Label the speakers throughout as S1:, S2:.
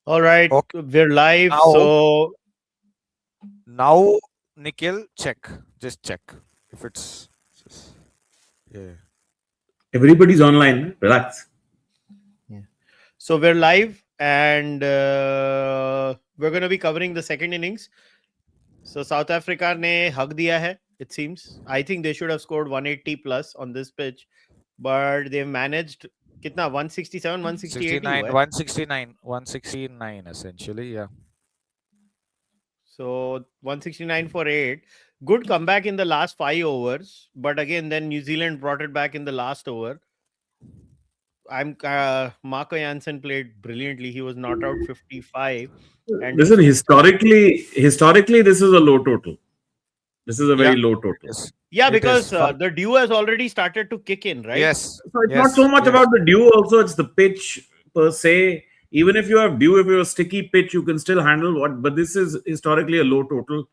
S1: All right,
S2: Okay.
S1: we're live.
S2: Now,
S1: So,
S2: now, Nikhil, check. Just check if it's. Yeah.
S3: Everybody's online. Relax.
S1: yeah. So we're live, and we're going to be covering the second innings. So South Africa ne hug diya hai. It seems. I think they should have scored 180 plus on this pitch, but they've managed. Kitna 167, 168 ही
S2: 69,
S1: हुआ है.
S2: 169, 169 essentially. Yeah.
S1: So 169 for 8. Good comeback in the last 5 overs, but again, then New Zealand brought it back in the last over. Marco Jansen played brilliantly. He was not out 55, and he
S3: Listen,
S1: scored.
S3: historically, this is a low total. This is a
S2: Yeah.
S3: very low
S2: It
S3: total.
S2: is.
S1: Yeah,
S2: It is.
S1: because the dew has already started to kick in, right?
S2: Yes.
S3: So it's not so
S2: Yes.
S3: much
S2: Yes.
S3: about the dew. Also, it's the pitch per se. Even if you have dew, if you're a sticky pitch, you can still handle what. But this is historically a low total.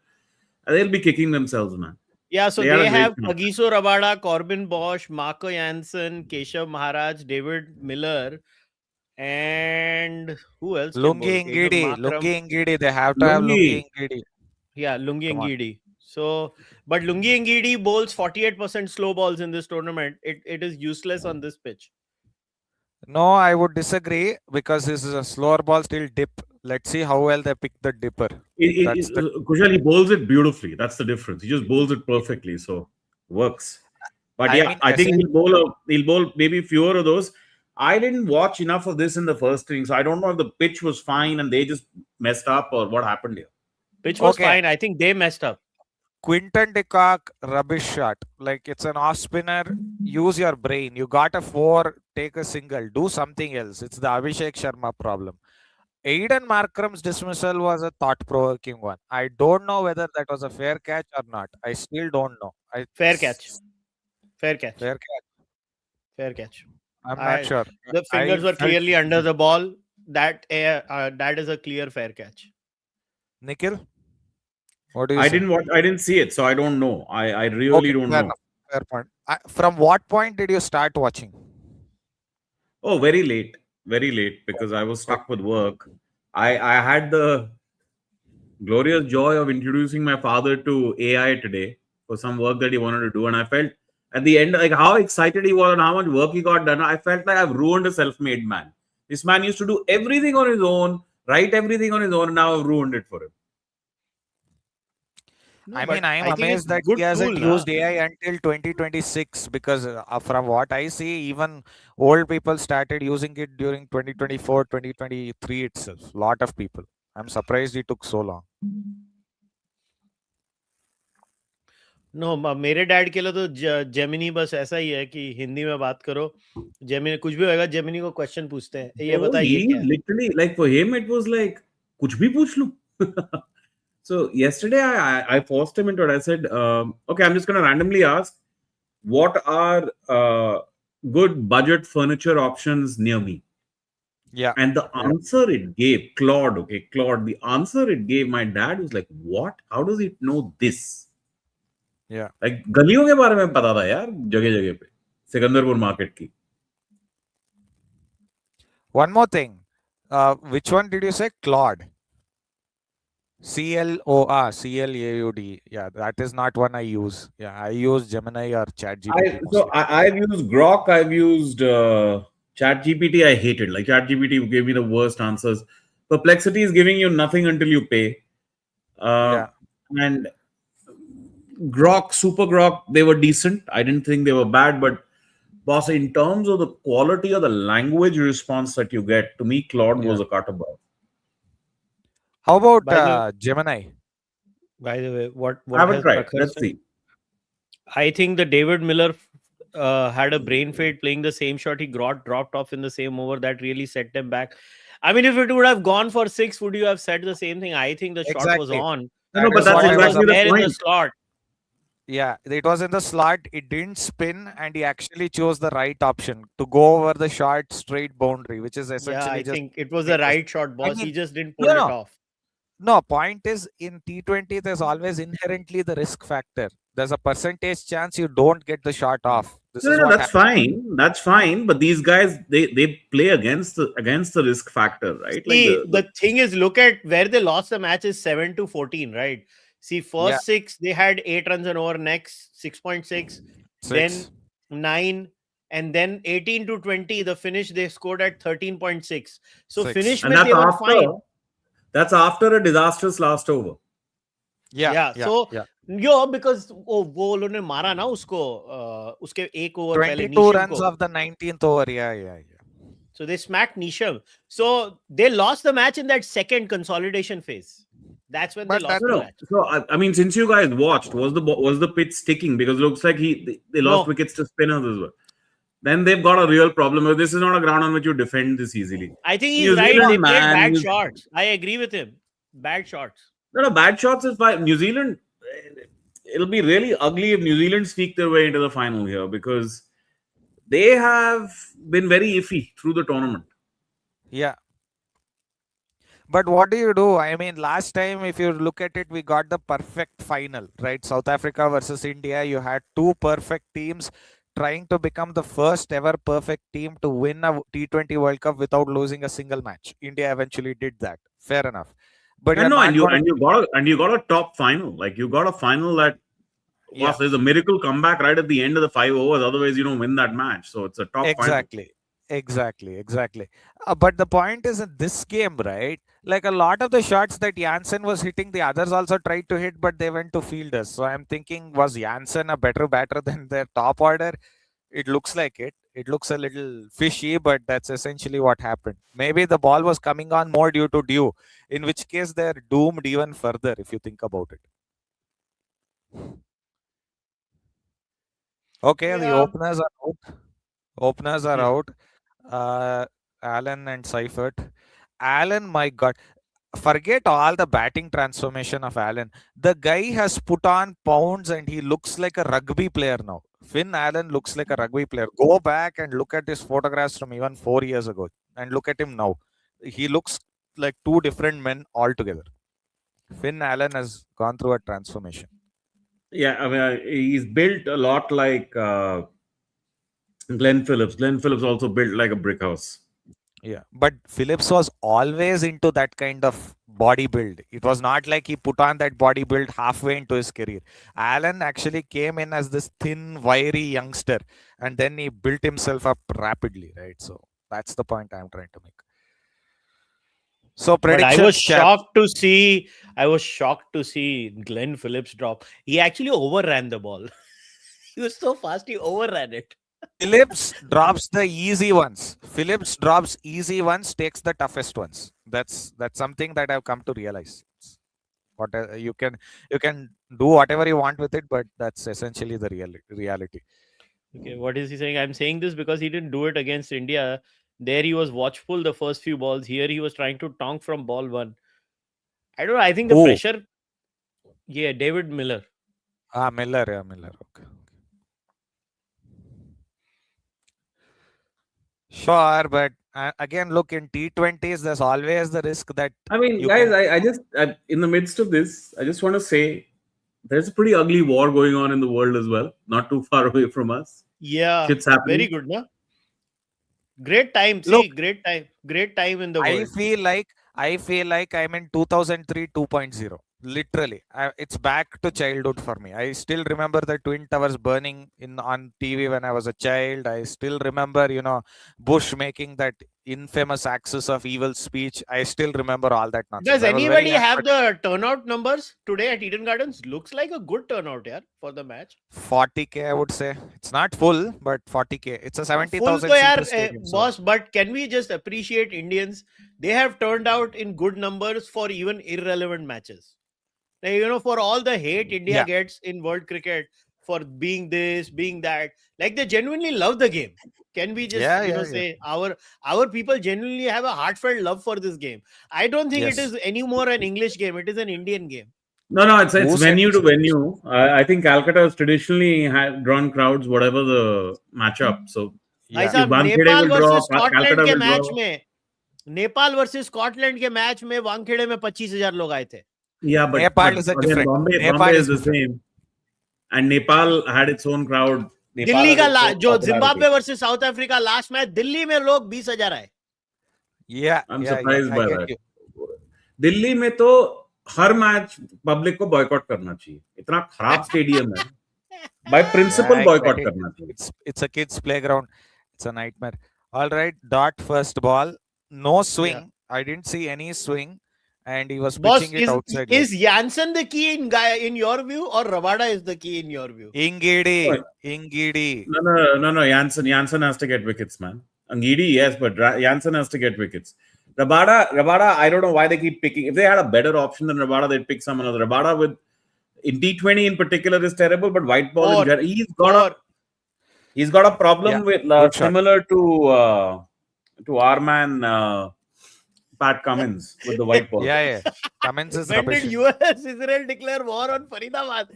S3: And they'll be kicking themselves, man.
S1: Yeah, so
S3: They had
S1: they
S3: a great
S1: have
S3: finish.
S1: Kagiso Rabada, Corbin Bosch, Marco Jansen, Keshav Maharaj, David Miller, and who else can
S2: Lungi
S1: bowl? Agam
S2: Ngidi.
S1: Makram.
S2: Lungi Ngidi. They have to have
S3: Lungi.
S2: Lungi Ngidi.
S1: Yeah, Lungi
S2: Come on.
S1: Ngidi. So, but Lungi Ngidi bowls 48% slow balls in this tournament. It is useless on this pitch.
S2: No, I would disagree because this is a slower ball still dip. Let's see how well they pick the dipper. That's the
S3: Kushal, he bowls it beautifully. That's the difference. He just bowls it perfectly. So works. But
S2: I
S3: yeah,
S2: mean,
S3: I think he'll bowl maybe fewer of those. I didn't watch enough of this in the first inning, so I don't know if the pitch was fine and they just messed up or what happened here.
S1: Pitch was
S2: okay.
S1: fine. I think they messed up.
S2: Quinton de Kock rubbish shot. Like it's an off spinner. Use your brain. You got a 4, take a single. Do something else. It's the Abhishek Sharma problem. Aiden Markram's dismissal was a thought-provoking one. I don't know whether that was a fair catch or not. I still don't know.
S1: Fair catch. Fair catch.
S2: Fair catch.
S1: Fair catch.
S2: I'm not
S1: I
S2: sure.
S1: The
S2: I
S1: fingers were
S2: felt
S1: clearly under the ball. That is a clear fair catch.
S2: Nikhil. What do you
S3: I
S2: say?
S3: didn't watch. I didn't see it, so I don't know. I really
S2: Okay,
S3: don't
S2: fair
S3: know.
S2: enough. Fair point. From what point did you start watching?
S3: Oh, very late because I was
S2: Okay.
S3: stuck with work. I had the glorious joy of introducing my father to AI today for some work that he wanted to do, and I felt at the end like how excited he was and how much work he got done. I felt like I've ruined a self-made man. This man used to do everything on his own, write everything on his own, and now I've ruined it for him.
S1: No,
S2: I
S1: but
S2: mean, I am
S1: I think it's
S2: amazed that
S1: good
S2: he
S1: tool,
S2: hasn't
S1: na?
S2: used AI until 2026 because from what I see, even old people started using it during 2024, 2023 itself. Lot of people. I'm surprised it took so long.
S1: No मेरे dad के लिए तो Gemini बस ऐसा ही है कि हिंदी में बात करो, जेमिनी कुछ भी होएगा, जेमिनी को क्वेश्चन पूछते हैं, ये
S3: Oh,
S1: बता ये
S3: he
S1: क्या है.
S3: literally like for him it was like kuch bhi pooch lo. So yesterday I forced him into it. I said, okay, I'm just gonna randomly ask what are good budget furniture options near me.
S2: Yeah.
S3: And the
S2: Yeah.
S3: answer it gave, Claude, okay, Claude, the answer it gave, my dad was like, what? How does it know this?
S2: Yeah.
S3: Like गलियों के बारे में पता था यार जगह जगह पे सिकंदरपुर मार्केट की.
S2: One more thing. Which one did you say? Claude. CLOUD. Yeah, that is not one I use. Yeah, I use Gemini or ChatGPT mostly.
S3: I've used Grok, I've used ChatGPT. I hate it. Like ChatGPT gave me the worst answers. Perplexity is giving you nothing until you pay.
S2: Yeah.
S3: And Grok, Super Grok, they were decent. I didn't think they were bad, but boss, in terms of the quality of the language response that you get, to me, Claude
S2: Yeah.
S3: was a cut above.
S2: How about
S1: By the
S2: Gemini?
S1: way,
S3: I
S1: what
S3: haven't
S1: has
S3: tried.
S1: Prakhar
S3: Let's
S1: said?
S3: see.
S1: I think the David Miller had a brain fade playing the same shot. He got dropped off in the same over. That really set them back. I mean, if it would have gone for 6, would you have said the same thing? I think the shot was
S2: Exactly.
S1: on.
S3: No,
S2: That
S3: but
S1: The
S2: is
S3: that's
S2: what I
S1: ball
S2: was
S1: was
S3: exactly the
S1: there in the
S3: point.
S1: slot.
S2: Yeah, it was in the slot. It didn't spin, and he actually chose the right option to go over the short straight boundary, which is
S1: Yeah,
S2: essentially
S1: I
S2: just
S1: think it was the
S2: make the.
S1: right shot,
S2: I
S1: boss.
S2: mean,
S1: He just didn't
S2: no,
S1: pull it
S2: no.
S1: off.
S2: No, point is in T20, there's always inherently the risk factor. There's a percentage chance you don't get the shot off. This
S3: No, no,
S2: is
S3: no,
S2: what
S3: that's
S2: happens.
S3: fine. That's fine. But these guys, they play against the risk factor, right? Like
S1: See,
S3: the
S1: the thing is, look at where they lost the match is 7-14, right? See,
S2: Yeah,
S1: first six, they had 8 runs an over, next 6.6, then
S2: 6.
S1: 9, and then 18-20, the finish, they scored at 13.6. So,
S2: 6.
S1: finish
S3: and
S1: mein they were fine.
S3: that's after a disastrous last over.
S2: Yeah,
S1: Yeah,
S2: yeah,
S1: so
S2: yeah.
S1: because वो लोगों ने मारा ना उसको उसके एक over पहले
S2: 22
S1: Neesham
S2: runs
S1: को.
S2: of the 19th over. Yeah, yeah, yeah.
S1: So they smacked Nisham. So they lost the match in that second consolidation phase. That's when they
S2: But that,
S1: lost
S3: No,
S1: the
S3: no.
S1: match.
S3: So I mean, since you guys watched, was the pitch sticking? Because it looks like they lost
S1: No,
S3: wickets to spinners as well. Then they've got a real problem. This is not a ground on which you defend this easily.
S1: I think he's
S3: New
S1: right.
S2: no,
S1: They
S3: Zealand,
S1: played
S3: man.
S1: bad shots. I agree with him. Bad shots.
S3: No, no, bad shots is fine. New Zealand, it'll be really ugly if New Zealand sneak their way into the final here because they have been very iffy through the tournament.
S2: yeah. But what do you do? I mean, last time, if you look at it, we got the perfect final, right? South Africa versus India. You had two perfect teams trying to become the first ever perfect team to win a T20 World Cup without losing a single match. India eventually did that. Fair enough. But
S3: And
S2: you're
S3: no,
S2: not going to.
S3: and you got a top final. Like you got a final that
S2: Yeah,
S3: was there's a miracle comeback right at the end of the 5 overs. Otherwise, you don't win that match. So it's a top final.
S2: exactly. Exactly. But the point is in this game, right? Like a lot of the shots that Janssen was hitting, the others also tried to hit, but they went to fielders. So I'm thinking, was Janssen a better batter than their top order? It looks like it. It looks a little fishy, but that's essentially what happened. Maybe the ball was coming on more due to dew, in which case they're doomed even further if you think about it. Okay, the
S1: Yeah.
S2: openers are out. Openers are
S1: Hmm.
S2: out. Uh, Allen and Seifert. Allen, my God, forget all the batting transformation of Allen. The guy has put on pounds and he looks like a rugby player now. Finn Allen looks like a rugby player. Go back and look at his photographs from even 4 years ago and look at him now. He looks like two different men altogether. Finn Allen has gone through a transformation.
S3: Yeah, I mean, he's built a lot like Glenn Phillips. Glenn Phillips also built like a brick house.
S2: Yeah, but Phillips was always into that kind of body build. It was not like he put on that body build halfway into his career. Allen actually came in as this thin, wiry youngster, and then he built himself up rapidly, right? So that's the point I'm trying to make. So
S1: But I was
S2: predictions, chaps.
S1: shocked to see. I was shocked to see Glenn Phillips drop. He actually overran the ball. He was so fast. He overran it.
S2: Phillips drops the easy ones. Phillips drops easy ones, takes the toughest ones. That's something that I've come to realize. What you can do whatever you want with it, but that's essentially the reality.
S1: Okay, what is he saying? I'm saying this because he didn't do it against India. There he was watchful the first few balls. Here he was trying to tonk from ball one. I don't know. I think the
S2: Who?
S1: pressure. Yeah, David Miller.
S2: Miller. Yeah, Miller. Okay. Sure, but again, look, in T20s, there's always the risk that
S3: I mean,
S2: you
S3: guys,
S2: can.
S3: in the midst of this, I just want to say there's a pretty ugly war going on in the world as well, not too far away from us.
S1: Yeah,
S3: Shit's happening.
S1: very good, no? Great time.
S2: Look,
S1: See, great time in the
S2: I
S1: world.
S2: feel like I feel like I'm in 2003 2.0. Literally, it's back to childhood for me. I still remember the twin towers burning in on TV when I was a child. I still remember, Bush making that infamous axis of evil speech. I still remember all that nonsense.
S1: Does
S2: I was very
S1: anybody
S2: young,
S1: have
S2: but
S1: the turnout numbers today at Eden Gardens? Looks like a good turnout, yeah, for the match.
S2: 40K, I would say. It's not full, but 40K. It's a
S1: Full
S2: 70,000
S1: to
S2: seater
S1: yaar,
S2: stadium. So
S1: boss, but can we just appreciate Indians? They have turned out in good numbers for even irrelevant matches. Like, for all the hate India
S2: yeah,
S1: gets in world cricket for being this, being that, like they genuinely love the game. Can we just,
S2: yeah.
S1: say our people genuinely have a heartfelt love for this game? I don't think it
S2: Yes.
S1: is anymore an English game. It is an Indian game.
S3: No, no, it's
S2: Who said
S3: venue
S2: this
S3: to
S2: is English?
S3: venue. I think Calcutta has traditionally had drawn crowds, whatever the matchup. So
S1: भाई
S2: Yeah.
S3: if
S1: साहब
S3: Bankhede
S1: Nepal
S3: will draw,
S1: versus Scotland
S3: Calcutta
S1: के
S3: will
S1: match
S3: draw.
S1: में Nepal versus Scotland के match में वानखेड़े में 25,000 लोग आए थे.
S3: Yeah, but
S2: Nepal is a
S3: again,
S2: different.
S3: Bombay
S2: Nepal
S3: is
S2: is
S3: the
S2: different.
S3: same, and Nepal had its own crowd. Nepal
S1: Delhi
S3: has
S1: का
S3: its own
S1: जो
S3: popularity.
S1: Zimbabwe versus south Africa last match, Delhi में लोग 20,000 आए.
S2: Yeah,
S3: I'm
S2: yeah,
S3: surprised
S2: I
S3: by
S2: get
S3: that.
S2: you.
S3: Delhi में तो हर match public को boycott करना चाहिए. इतना खराब स्टेडियम है. By
S2: Yeah,
S3: principle,
S2: I get
S3: boycott
S2: it.
S3: करना चाहिए.
S2: It's a kids playground. It's a nightmare. All right, dot first ball. No swing.
S1: Yeah.
S2: I didn't see any swing, and he was
S1: Boss,
S2: pitching it outside leg.
S1: is Jansen the key in your view, or Rabada is the key in your view?
S2: Ingidi. Ingidi.
S3: No. Jansen has to get wickets, man. Angidi, yes, but Jansen has to get wickets. Rabada, I don't know why they keep picking. If they had a better option than Rabada, they'd pick someone else. Rabada with in T20 in particular is terrible, but white ball in general, he's got a problem
S2: Yeah,
S3: with
S2: good shot.
S3: similar to our man Pat Cummins with the white ball.
S2: Yeah. Cummins is
S1: When
S2: rubbish.
S1: did US Israel declare war on Faridabad?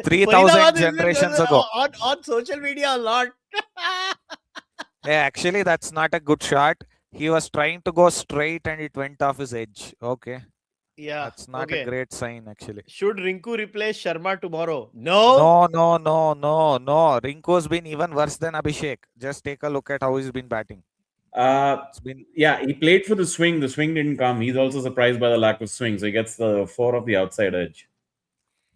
S2: 3,000
S1: Faridabad is
S2: generations ago.
S1: on social media a lot.
S2: Yeah, actually, that's not a good shot. He was trying to go straight and it went off his edge. Okay.
S1: Yeah.
S2: That's not
S1: okay.
S2: a great sign, actually.
S1: Should Rinku replace Sharma tomorrow? No.
S2: No. Rinku's been even worse than Abhishek. Just take a look at how he's been batting.
S3: Yeah, he played for the swing. The swing didn't come. He's also surprised by the lack of swing, so he gets the 4 of the outside edge.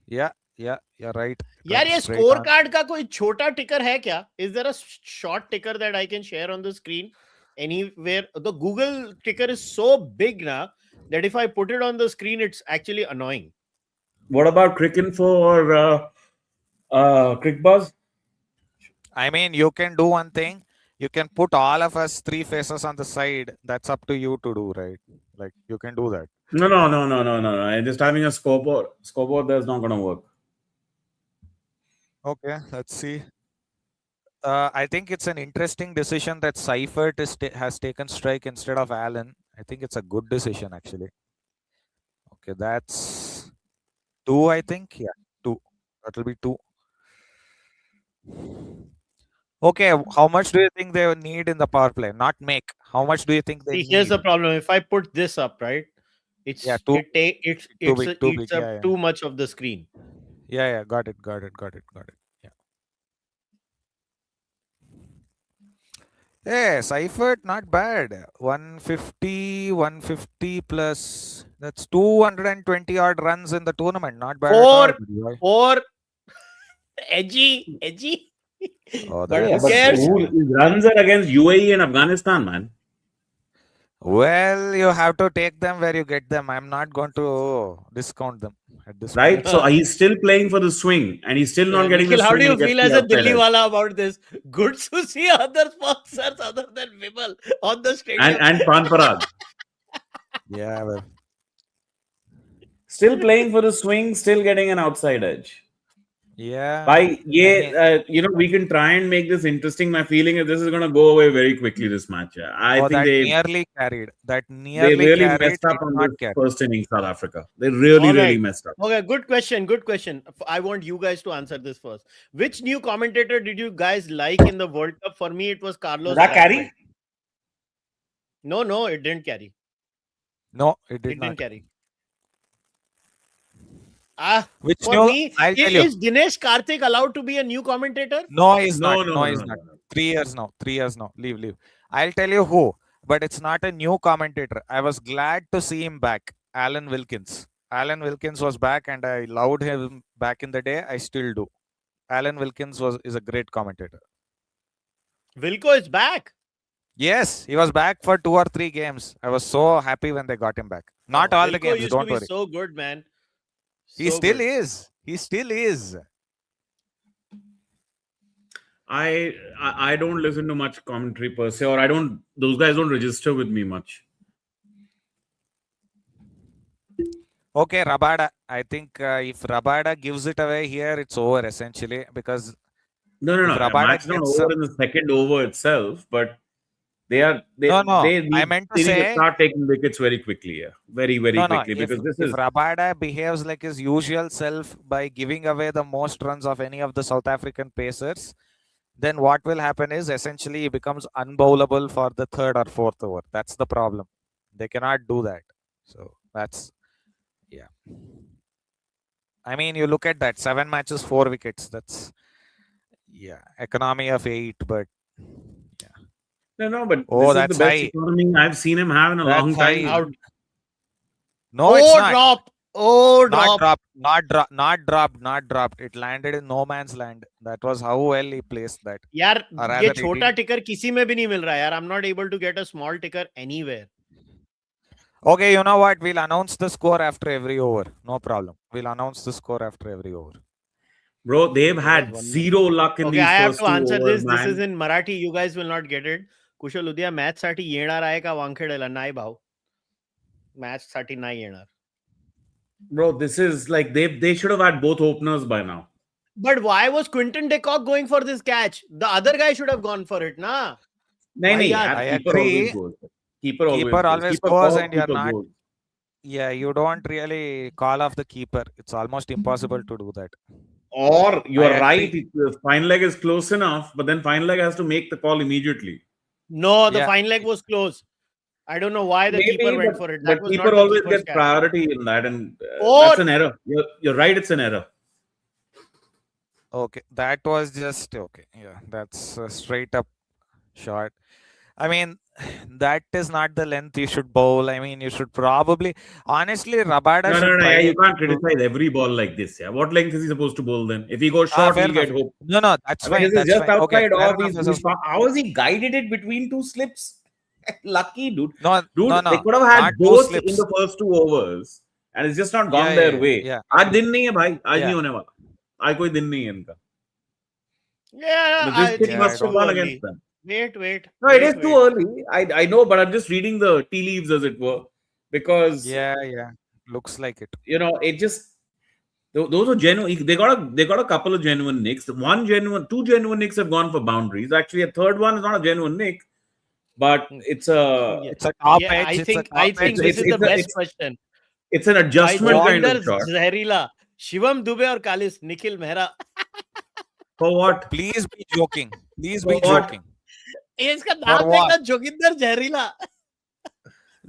S2: Yeah, you're right.
S1: यार ये score card का कोई छोटा टिकर है क्या? Is there a short ticker that I can share on the screen anywhere? The Google ticker is so big now that if I put it on the screen, it's actually annoying.
S3: What about Cricinfo or Crickbuzz?
S2: I mean, you can do one thing. You can put all of us 3 faces on the side. That's up to you to do, right? Like, you can do that.
S3: No. Just having a scoreboard that's not going to work.
S2: Okay, let's see. I think it's an interesting decision that Seifert has taken strike instead of Allen. I think it's a good decision, actually. Okay, that's 2, I think. Yeah, 2. That'll be 2. Okay, how much do you think they need in the power play? Not make. How much do you think they
S1: See,
S2: need?
S1: here's the problem. If I put this up, right, it's
S2: Yeah,
S1: it
S2: too big.
S1: eats up
S2: Yeah.
S1: too much of the screen.
S2: Yeah, got it. Yeah. Hey, Seifert, not bad. 150 plus. That's 220 odd runs in the tournament. Not bad at all.
S1: Four. Edgy.
S2: Oh,
S1: But
S2: that
S1: who
S2: is-
S1: cares?
S3: His runs are against UAE and Afghanistan, man.
S2: Well, you have to take them where you get them. I'm not going to discount them at this
S3: Right?
S2: point.
S3: So he's still playing for the swing and he's still not getting
S1: Nikhil,
S3: the
S1: how
S3: swing.
S1: do you
S3: he gets
S1: feel
S3: the
S1: as a
S3: outside
S1: Delhi
S3: edge.
S1: wala about this? Good to see other sponsors other than Vimal on the stadium.
S3: And Pan Parag.
S2: Yeah, well.
S3: Still playing for the swing, still getting an outside edge.
S2: Yeah.
S3: By we can try and make this interesting. My feeling is this is going to go away very quickly. This match, I think
S2: that
S3: they
S2: nearly carried.
S3: really
S2: carried,
S3: messed up
S2: did
S3: on
S2: not
S3: this
S2: carry.
S3: first inning, South Africa. They really messed up.
S1: Okay, good question. I want you guys to answer this first. Which new commentator did you guys like in the World Cup? For me, it was Carlos.
S3: Did that carry?
S1: No, it didn't carry.
S2: No, it did not.
S1: Didn't carry.
S2: Which
S1: for
S2: new?
S1: me,
S2: I'll tell you.
S1: is Dinesh Karthik allowed to be a new commentator?
S2: No, he's
S3: No,
S2: not. No, he's not. 3 years now. 3 years now. Leave. I'll tell you who, but it's not a new commentator. I was glad to see him back. Alan Wilkins. Alan Wilkins was back, and I loved him back in the day. I still do. Alan Wilkins is a great commentator.
S1: Wilco is back.
S2: Yes, he was back for 2 or 3 games. I was so happy when they got him back. Not all the
S1: Wilco
S2: games.
S1: used
S2: Don't
S1: to be
S2: worry.
S1: so good, man.
S2: He still is. He still is.
S3: I don't listen to much commentary per se, or those guys don't register with me much.
S2: Okay, Rabada. I think if Rabada gives it away here, it's over essentially because
S3: No. Match not over in the second over itself, but they
S2: meant to
S3: need
S2: say
S3: to start taking wickets very quickly. Yeah, very quickly because
S2: if Rabada behaves like his usual self by giving away the most runs of any of the South African pacers, then what will happen is essentially he becomes unbowlable for the third or fourth over. That's the problem. They cannot do that. So that's, yeah. I mean, you look at that 7 matches, 4 wickets. That's, yeah, economy of 8, but yeah.
S3: No, but
S2: Oh,
S3: this is the
S2: that's
S3: best
S2: high.
S3: economy I've seen him have in a
S2: That's
S3: long
S2: high.
S3: time.
S1: Out.
S2: No, it's
S1: Oh,
S2: not.
S1: drop. Oh,
S2: Not
S1: drop.
S2: dropped. Not dropped. Not dropped. It landed in no man's land. That was how well he placed that.
S1: यार
S2: Or
S1: ये
S2: rather, he
S1: छोटा
S2: didn't.
S1: टिकर किसी में भी नहीं मिल रहा यार. I'm not able to get a small ticker anywhere.
S2: Okay, you know what? We'll announce the score after every over. No problem. We'll announce the score after every over.
S3: Bro, they've
S1: There was
S3: had
S1: one more.
S3: zero luck in
S1: Okay,
S3: these
S1: I have
S3: first
S1: to
S3: 2
S1: answer
S3: overs,
S1: this. This is
S3: man.
S1: in Marathi. You guys will not get it. कुशल उद्या match साठी येणार आहे का वानखेडेला? नाही भाऊ. Match साठी नाही येणार.
S3: Bro, this is like they should have had both openers by now.
S1: But why was Quinton de Kock going for this catch? The other guy should have gone for it, na?
S3: Nahi, nahi,
S1: यार.
S3: yaar,
S2: I
S3: keeper always
S2: agree.
S3: goes. Keeper
S2: Keeper always
S3: Keeper
S2: goes
S3: calls,
S2: and you're
S3: keeper
S2: not.
S3: goes.
S2: Yeah, you don't really call off the keeper. It's almost impossible to do that.
S3: Or you
S2: I
S3: are right,
S2: agree.
S3: the fine leg is close enough, but then fine leg has to make the call immediately.
S1: No, the
S2: Yeah.
S1: fine leg was close. I don't know why the keeper
S3: Maybe,
S1: went for it. That
S3: but
S1: was
S3: keeper
S1: not the
S3: always
S1: keeper's
S3: gets
S1: catch.
S3: priority in that, and
S1: Oh!
S3: that's an error. You're right, it's an error.
S2: Okay, that was just okay. Yeah, that's a straight up shot. I mean, that is not the length you should bowl. I mean, you should probably, honestly, Rabada
S3: No,
S2: should
S3: no, no.
S2: try
S3: Yeah, you
S2: to-
S3: can't criticize every ball like this. Yeah, what length is he supposed to bowl then? If he goes short,
S2: fair
S3: he'll get
S2: enough.
S3: hooked.
S2: No, that's
S3: I mean,
S2: fine.
S3: this is
S2: That's
S3: just
S2: fine. Okay,
S3: outside
S2: fair
S3: off.
S2: enough.
S3: How has he guided it between 2 slips? Lucky, dude.
S2: No,
S3: Dude,
S2: no,
S3: they
S2: no,
S3: could have had
S2: not 2
S3: both in
S2: slips.
S3: the first 2 overs, and it's just not gone
S2: Yeah,
S3: their
S2: yeah,
S3: way.
S2: yeah.
S3: आज दिन नहीं है भाई, आज
S2: Yeah.
S3: नहीं होने वाला. आज कोई दिन नहीं है इनका.
S1: Yeah,
S3: This pitch
S2: Yeah, I
S3: must have
S2: don't-
S3: gone
S1: early.
S3: against them.
S1: Wait.
S3: No, it is too early. I know, but I'm just reading the tea leaves, as it were, because
S2: Yeah. Looks like it.
S3: it just those are genuine. They got a couple of genuine nicks. Two genuine nicks have gone for boundaries. Actually, a third one is not a genuine nick, but it's a
S1: Yeah.
S2: It's a top
S1: Yeah,
S2: edge.
S1: I
S2: it's a
S1: think
S2: top
S1: I
S2: edge.
S1: think this is the best question.
S3: it's an
S1: By
S3: adjustment kind of
S1: Joginder
S3: shot.
S1: Zahirila, Shivam Dubey or Kalis, Nikhil Mehra.
S3: For what?
S2: Please be joking. Please
S3: For
S2: be
S3: what?
S2: joking.
S1: इसका नाम
S2: what?
S1: देखना जोगिंदर जहरीला.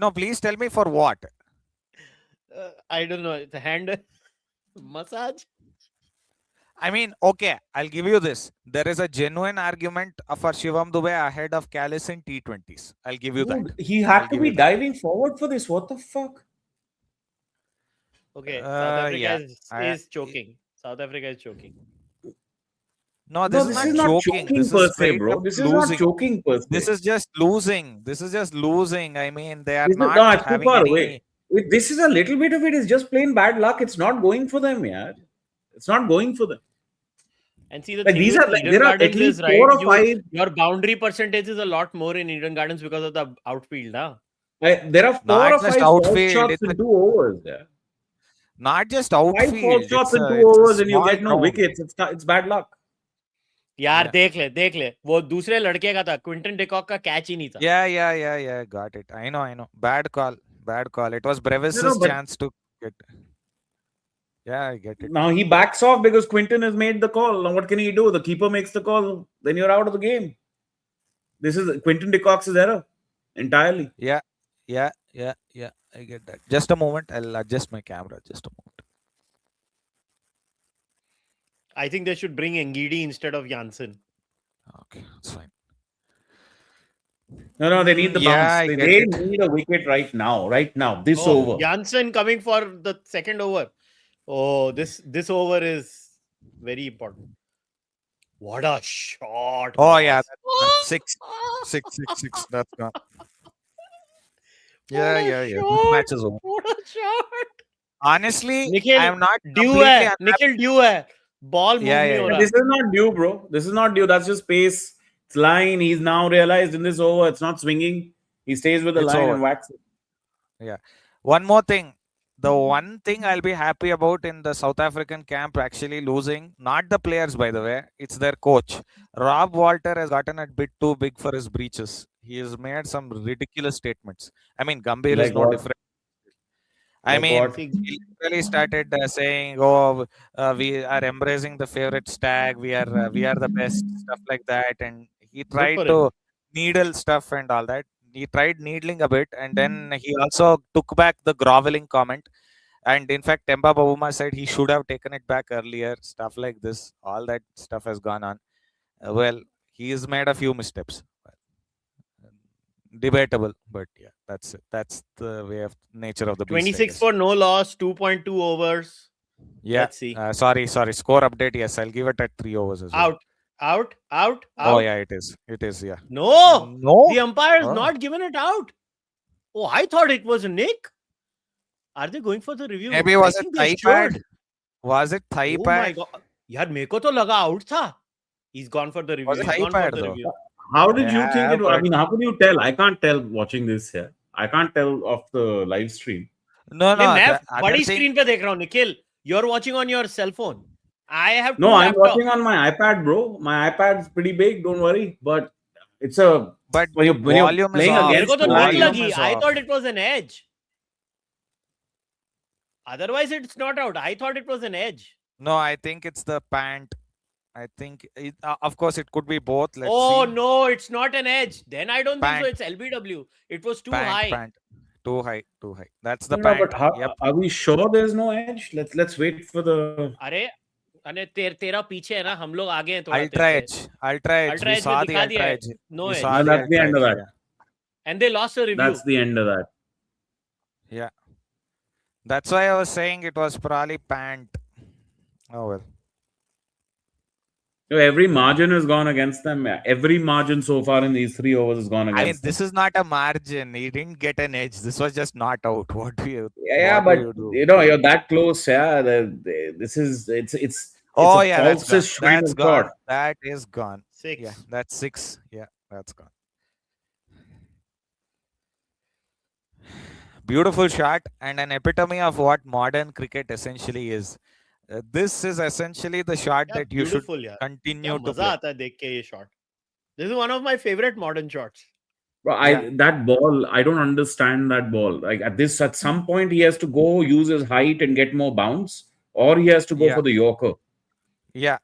S2: No, please tell me for what.
S1: I don't know. It's a hand massage.
S2: I mean, okay, I'll give you this. There is a genuine argument for Shivam Dubey ahead of Callis in T20s. I'll give you that.
S3: Dude, he had
S2: I'll
S3: to
S2: give
S3: be
S2: you that.
S3: diving forward for this. What the fuck?
S1: Okay, South Africa
S2: yeah.
S1: is choking. South Africa is choking.
S2: No, this
S3: No,
S2: is not choking. This
S3: per
S2: is
S3: se,
S2: straight
S3: bro.
S2: up
S3: This is
S2: losing.
S3: not choking per se.
S2: This is just losing. This is just losing. I mean, they are
S3: This is,
S2: not
S3: no, it's too
S2: having
S3: far
S2: any.
S3: away. This is a little bit of it is just plain bad luck. It's not going for them, yeah. It's not going for them.
S1: And see, the
S3: Like
S1: thing
S3: these
S1: with
S3: are like,
S1: Eden
S3: there are at
S1: Gardens
S3: least
S1: is, right,
S3: 4 or 5.
S1: your boundary percentage is a lot more in Eden Gardens because of the outfield. Huh?
S3: There are 4
S2: Not
S3: or
S2: just
S3: 5 false
S2: outfield,
S3: shots
S2: it's
S3: in 2 overs. Yeah.
S2: Not just
S3: 5
S2: outfield.
S3: false shots in 2
S2: it's a
S3: overs and you
S2: small
S3: get no
S2: ground.
S3: wickets. It's bad luck.
S1: यार
S2: Yeah.
S1: देख ले वो दूसरे लड़के का था Quinton de Kock का catch ही नहीं था.
S2: Yeah. Got it. I know. Bad call. It was Brevis's
S3: but-
S2: chance to get. Yeah, I get it.
S3: Now he backs off because Quinton has made the call. Now what can he do? The keeper makes the call. Then you're out of the game. This is Quinton de Kock's error entirely.
S2: Yeah. I get that. Just a moment. I'll adjust my camera. Just a moment.
S1: I think they should bring Ngidi instead of Janssen.
S2: Okay, that's fine.
S3: No, they need the
S2: Yeah, I
S3: bounce.
S2: get
S3: They
S2: it.
S3: need a wicket right now. This
S1: Oh,
S3: over.
S1: Janssen coming for the second over. Oh, this over is very important. What a shot!
S2: Oh yeah,
S1: boss.
S2: that's gone. Six. That's gone.
S1: What a
S2: Yeah. This
S1: shot.
S2: match is over.
S1: What a shot!
S2: Honestly,
S1: Nikhil,
S2: I am not
S1: Due
S2: completely
S1: है,
S2: unhappy.
S1: Nikhil due है. Ball move
S2: Yeah,
S1: नहीं
S2: yeah,
S1: हो
S2: yeah.
S1: रहा.
S3: This is not due, bro. This is not due. That's just pace. It's line. He's now realized in this over, it's not swinging. He stays with the
S2: It's
S3: line
S2: over.
S3: and whacks it.
S2: One more thing. The one thing I'll be happy about in the South African camp actually losing, not the players by the way, it's their coach. Rob Walter has gotten a bit too big for his breeches. He has made some ridiculous statements. I mean, Gambhir is
S3: Like
S2: no
S3: what?
S2: different. I
S3: Like
S2: mean,
S3: what?
S1: See,
S2: he literally started saying, "Oh, we are embracing the favorite stag. We are the best," stuff like that. And he
S1: good
S2: tried
S1: for
S2: to
S1: him.
S2: needle stuff and all that. He tried needling a bit, and then he also took back the groveling comment. And in fact, Temba Bavuma said he should have taken it back earlier. Stuff like this, all that stuff has gone on. Well, he has made a few missteps. Debatable, but yeah, that's it. That's the way of nature of the beast, I
S1: 26
S2: guess.
S1: for no loss, 2.2 overs.
S2: Yeah.
S1: Let's see.
S2: Sorry. Score update. Yes, I'll give it at 3 overs as well.
S1: Out, out, out,
S2: Oh
S1: out.
S2: yeah, it is. It is. Yeah.
S1: No,
S2: No.
S1: the umpire has
S2: Oh.
S1: not given it out. Oh, I thought it was Nick. Are they going for the review?
S2: Maybe
S1: I
S2: was it
S1: think they
S2: thigh
S1: should.
S2: pad? Was it thigh
S1: Oh my
S2: pad?
S1: god. यार मेरे को तो लगा out था. He's gone for the review.
S2: Was it
S1: He's
S2: thigh
S1: gone for
S2: pad
S1: the
S2: though?
S1: review.
S3: How did you think
S2: Yeah,
S3: it? I
S2: but
S3: mean, how could you tell? I can't tell watching this here. I can't tell off the live stream.
S2: no.
S1: ले मैं
S2: The other
S1: बड़ी
S2: thing,
S1: screen पे देख रहा हूँ Nikhil. You're watching on your cell phone. I have
S3: No,
S1: two
S3: I'm
S1: laptops.
S3: watching on my iPad, bro. My iPad's pretty big. Don't worry. But it's a
S2: but
S3: when you're
S2: volume is
S3: playing
S2: off.
S1: मेरे को
S3: against
S1: तो निक
S3: live.
S2: Volume
S1: लगी.
S2: is
S1: I
S2: off.
S1: thought it was an edge. Otherwise, it's not out. I thought it was an edge.
S2: No, I think it's the pant. I think, of course, it could be both. Let's
S1: Oh
S2: see.
S1: no, it's not an edge. Then I don't think so.
S2: Pant.
S1: It's LBW. It was too
S2: Pant.
S1: high.
S2: Pant. Too high. Too high. That's the
S3: No,
S2: pant.
S3: but how,
S2: Yep.
S3: are we sure there's no edge? Let's wait for the.
S1: अरे अरे तेरा पीछे है ना. हम लोग आगे हैं थोड़ा
S2: Ultra
S1: तेरे से.
S2: edge. Ultra edge.
S1: Ultra
S2: We
S1: edge
S2: saw
S1: में
S2: the
S1: दिखा
S2: ultra
S1: दिया है.
S2: edge.
S1: No
S2: We
S1: edge.
S2: saw
S3: No,
S2: the
S3: that's the
S2: ultra
S3: end of
S2: edge.
S3: that.
S1: And they lost a review.
S3: That's the end of that.
S2: Yeah. That's why I was saying it was probably pant. Oh well.
S3: So every margin has gone against them. Yeah. Every margin so far in these 3 overs has gone
S2: I mean,
S3: against them.
S2: this is not a margin. He didn't get an edge. This was just not out. What do you?
S3: Yeah,
S2: what do
S3: but
S2: you do?
S3: you know you're that close. Yeah, this is it's
S2: Oh
S3: a
S2: yeah, that's gone.
S3: falsest kind
S2: That's
S3: of
S2: gone.
S3: shot.
S2: That is gone.
S1: 6.
S2: Yeah, that's 6. Yeah, that's gone. Beautiful shot and an epitome of what modern cricket essentially is. This is essentially the shot
S1: Yeah,
S2: that you should
S1: beautiful यार.
S2: continue
S1: क्या
S2: to
S1: मजा
S2: play.
S1: आता है देख के ये shot. This is one of my favorite modern shots.
S3: Bro,
S2: Yeah.
S3: that ball, I don't understand that ball. Like at some point, he has to go use his height and get more bounce, or he has to go
S2: Yeah.
S3: for the Yorker
S2: Yeah.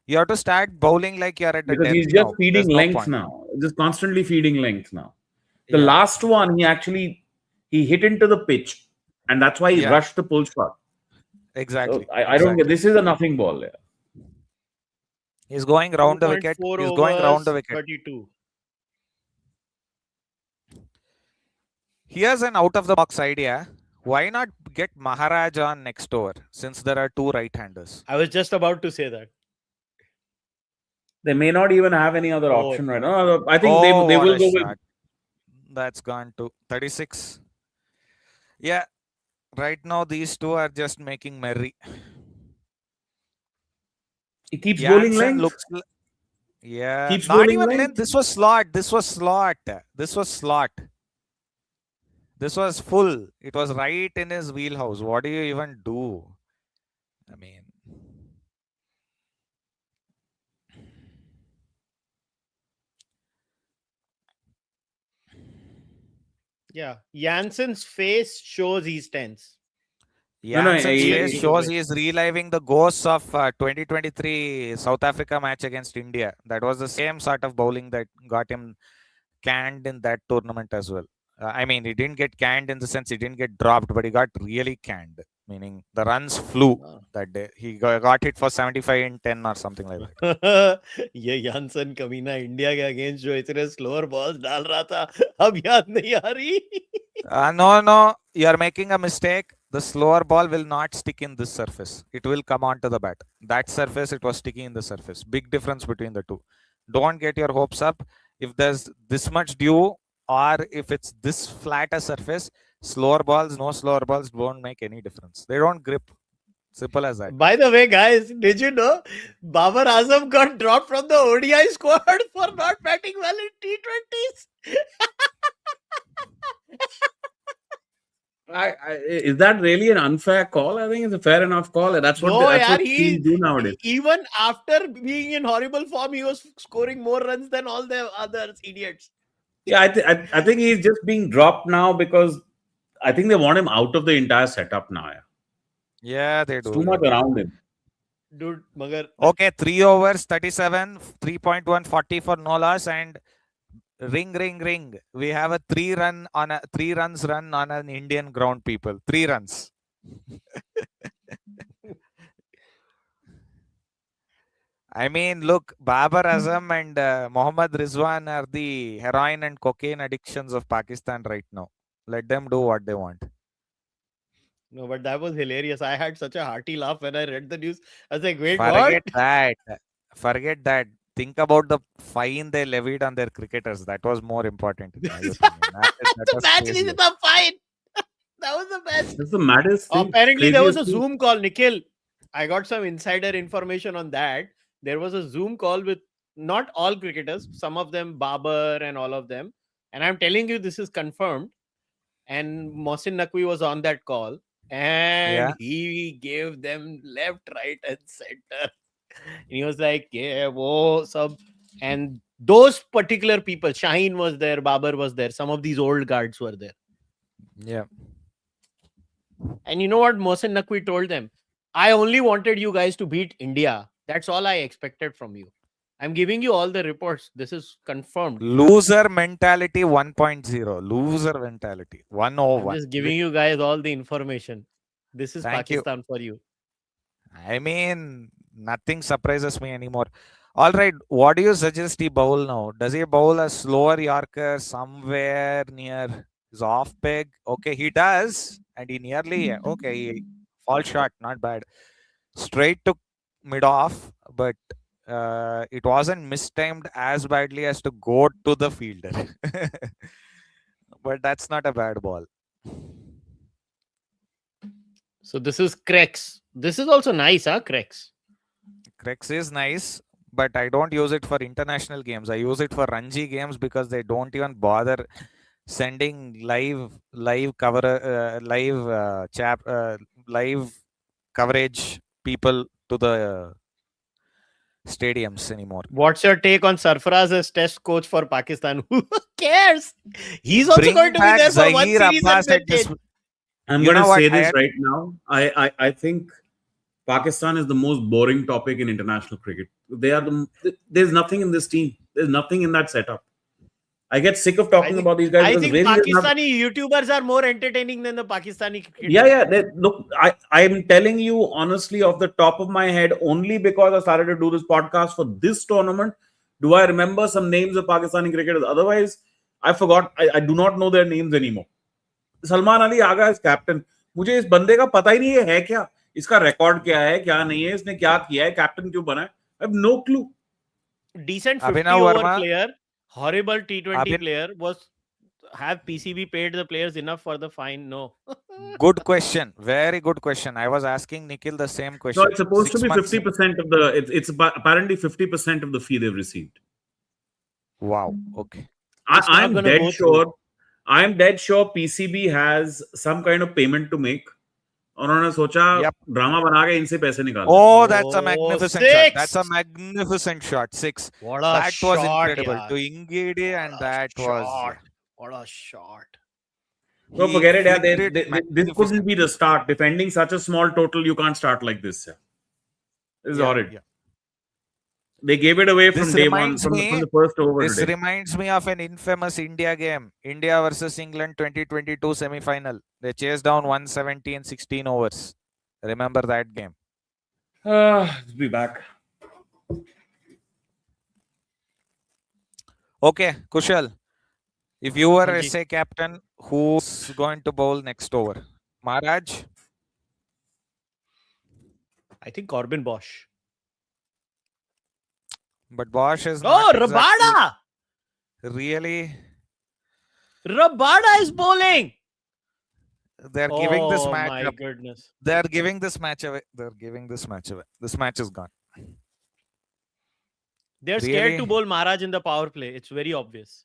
S2: You have to start bowling like you're at a
S3: because
S2: death
S3: he's just
S2: now.
S3: feeding
S2: There's no
S3: length
S2: point.
S3: now, just constantly feeding length now. The
S2: Yeah.
S3: last one, he hit into the pitch, and that's why he
S2: Yeah.
S3: rushed the pull shot.
S2: Exactly.
S3: So I don't get
S2: Exactly.
S3: this is a nothing ball. Yeah.
S2: He's going round the wicket.
S1: 2.4
S2: He's going round the
S1: overs,
S2: wicket.
S1: 32.
S2: Here's an out of the box idea. Why not get Maharaj on next over since there are 2 right-handers?
S1: I was just about to say that.
S3: They may not even have any other
S1: Oh.
S3: option right now. I think they
S2: what
S3: will
S2: a
S3: go with.
S2: shot. That's gone to 36. Yeah, right now these two are just making merry.
S3: He keeps bowling
S2: Jansen
S3: length.
S2: looks yeah,
S3: Keeps
S2: not
S3: bowling
S2: even
S3: length.
S2: length. This was slot. This was full. It was right in his wheelhouse. What do you even do? I mean,
S1: Yeah. Jansen's face shows he's tense.
S3: No, no,
S2: Jansen's
S3: he-
S2: face
S1: he-
S2: shows he is reliving the ghosts of 2023 South Africa match against India. That was the same sort of bowling that got him canned in that tournament as well. I mean, he didn't get canned in the sense he didn't get dropped, but he got really canned, meaning the runs flew
S1: Ah.
S2: that day. He got hit for 75 in 10 or something like that.
S1: ये Johnson कमीना India के against जो इतने slower balls डाल रहा था अब याद नहीं आ रही.
S2: No, you are making a mistake. The slower ball will not stick in this surface. It will come onto the bat. That surface, it was sticking in the surface. Big difference between the two. Don't get your hopes up. If there's this much dew or if it's this flat a surface, slower balls, no slower balls won't make any difference. They don't grip. Simple as that.
S1: By the way, guys, did you know Babar Azam got dropped from the ODI squad for not batting well in T20s?
S3: Is that really an unfair call? I think it's a fair enough call. That's what
S1: No,
S3: that's
S1: yaar,
S3: what teams do nowadays.
S1: even after being in horrible form, he was scoring more runs than all the others idiots.
S3: Yeah, I think he's just being dropped now because I think they want him out of the entire setup now. Yeah.
S2: Yeah, they
S3: It's
S2: do.
S3: too much around him.
S1: Dude, magar
S2: Okay, 3 overs, 37, 3.1, 40 for no loss, and ring, ring, ring. We have a 3 runs run on an Indian ground, people. 3 runs. I mean, look, Babar Azam and Mohammad Rizwan are the heroin and cocaine addictions of Pakistan right now. Let them do what they want.
S1: No, but that was hilarious. I had such a hearty laugh when I read the news. I was like, wait,
S2: Forget
S1: what?
S2: that. Forget that. Think about the fine they levied on their cricketers. That was more important, in my opinion. That
S1: The
S2: was
S1: match
S2: crazy.
S1: is the fine. That was the best.
S3: That's the maddest thing.
S1: Apparently, there was a
S3: Craziest thing.
S1: Zoom call, Nikhil. I got some insider information on that. There was a Zoom call with not all cricketers, some of them, Babar and all of them. And I'm telling you, this is confirmed. And Mohsin Naqvi was on that call. And
S2: Yeah.
S1: he gave them left, right, and center. And he was like, yeah, whoa, sub. And those particular people, Shaheen was there, Babar was there, some of these old guards were there.
S2: Yeah.
S1: And you know what Mohsin Naqvi told them? I only wanted you guys to beat India. That's all I expected from you. I'm giving you all the reports. This is confirmed.
S2: Loser mentality 1.0. Loser mentality
S1: I'm
S2: 101.
S1: just giving you guys all the information. This is
S2: Thank you.
S1: Pakistan for you.
S2: I mean, nothing surprises me anymore. All right, what do you suggest he bowl now? Does he bowl a slower Yorker somewhere near his off peg? Okay, he does, and he nearly okay. He fall short, not bad. Straight to mid off, but it wasn't mistimed as badly as to go to the fielder. But that's not a bad ball.
S1: So this is Crex. This is also nice, huh? Crex.
S2: Crex is nice, but I don't use it for international games. I use it for Ranji games because they don't even bother sending live coverage people to the stadiums anymore.
S1: What's your take on Sarfaraz as test coach for Pakistan? Who cares? He's also
S2: Bring
S1: going to be
S2: back
S1: there for one
S2: Zaheer
S1: series and
S2: Abbas
S1: then
S2: at this.
S1: change.
S3: I'm
S2: You
S3: going to
S2: know what?
S3: say
S2: I
S3: this
S2: had-
S3: right now. I think Pakistan is the most boring topic in international cricket. There's nothing in this team. There's nothing in that setup. I get sick of talking about these guys
S1: I
S3: because
S1: think
S3: really there's not.
S1: Pakistani YouTubers are more entertaining than the Pakistani cricket.
S3: Yeah. Look, I'm telling you honestly, off the top of my head, only because I started to do this podcast for this tournament, do I remember some names of Pakistani cricketers. Otherwise, I forgot. I do not know their names anymore. Salman Ali आ गया captain. मुझे इस बंदे का पता ही नहीं है क्या, इसका रिकॉर्ड क्या है, क्या नहीं है, इसने क्या किया है, कैप्टन क्यों बना है. I have no clue.
S1: Decent 50
S2: Abhinav
S1: over
S2: Verma.
S1: player, horrible T20
S2: Abhin-
S1: player. Have PCB paid the players enough for the fine? No.
S2: Good question. Very good question. I was asking Nikhil the same question.
S3: No, it's supposed to
S2: 6
S3: be
S2: months.
S3: 50% of the. It's apparently 50% of the fee they've received.
S2: Wow. Okay.
S1: It's not
S3: I'm
S1: gonna
S3: dead
S1: go
S3: sure.
S1: through.
S3: I'm dead sure PCB has some kind of payment to make. उन्होंने सोचा
S2: Yep.
S3: Drama बना के इनसे पैसे निकाल.
S2: Oh, that's a
S1: Oh,
S2: magnificent
S1: 6.
S2: shot. That's a magnificent shot. 6.
S1: What a
S2: That
S1: shot,
S2: was incredible.
S1: yaar.
S2: To Ingede, and
S1: What a
S2: that was.
S1: shot. What a shot.
S3: So
S2: He
S3: forget it. Yeah,
S2: flicked it
S3: this couldn't
S2: magnificent.
S3: be the start. Defending such a small total, you can't start like this. Yeah. This is horrid.
S2: Yeah.
S3: They gave it away from
S2: This
S3: day one,
S2: reminds
S3: from
S2: me-
S3: the first over
S2: This
S3: today.
S2: reminds me of an infamous India game. India versus England 2022 semi-final. They chased down 170 in 16 overs. Remember that game?
S3: Let's be back.
S2: Okay, Kushal. If you were
S1: Hanji.
S2: SA captain, who's going to bowl next over? Maharaj?
S1: I think Corbin Bosch.
S2: But Bosch is
S1: Oh,
S2: not exactly
S1: Rabada!
S2: really.
S1: Rabada is bowling.
S2: They're giving this
S1: Oh
S2: match
S1: my
S2: up.
S1: goodness.
S2: They're giving this match away. They're giving this match away. This match is gone.
S1: They're scared to
S2: Really?
S1: bowl Maharaj in the power play. It's very obvious.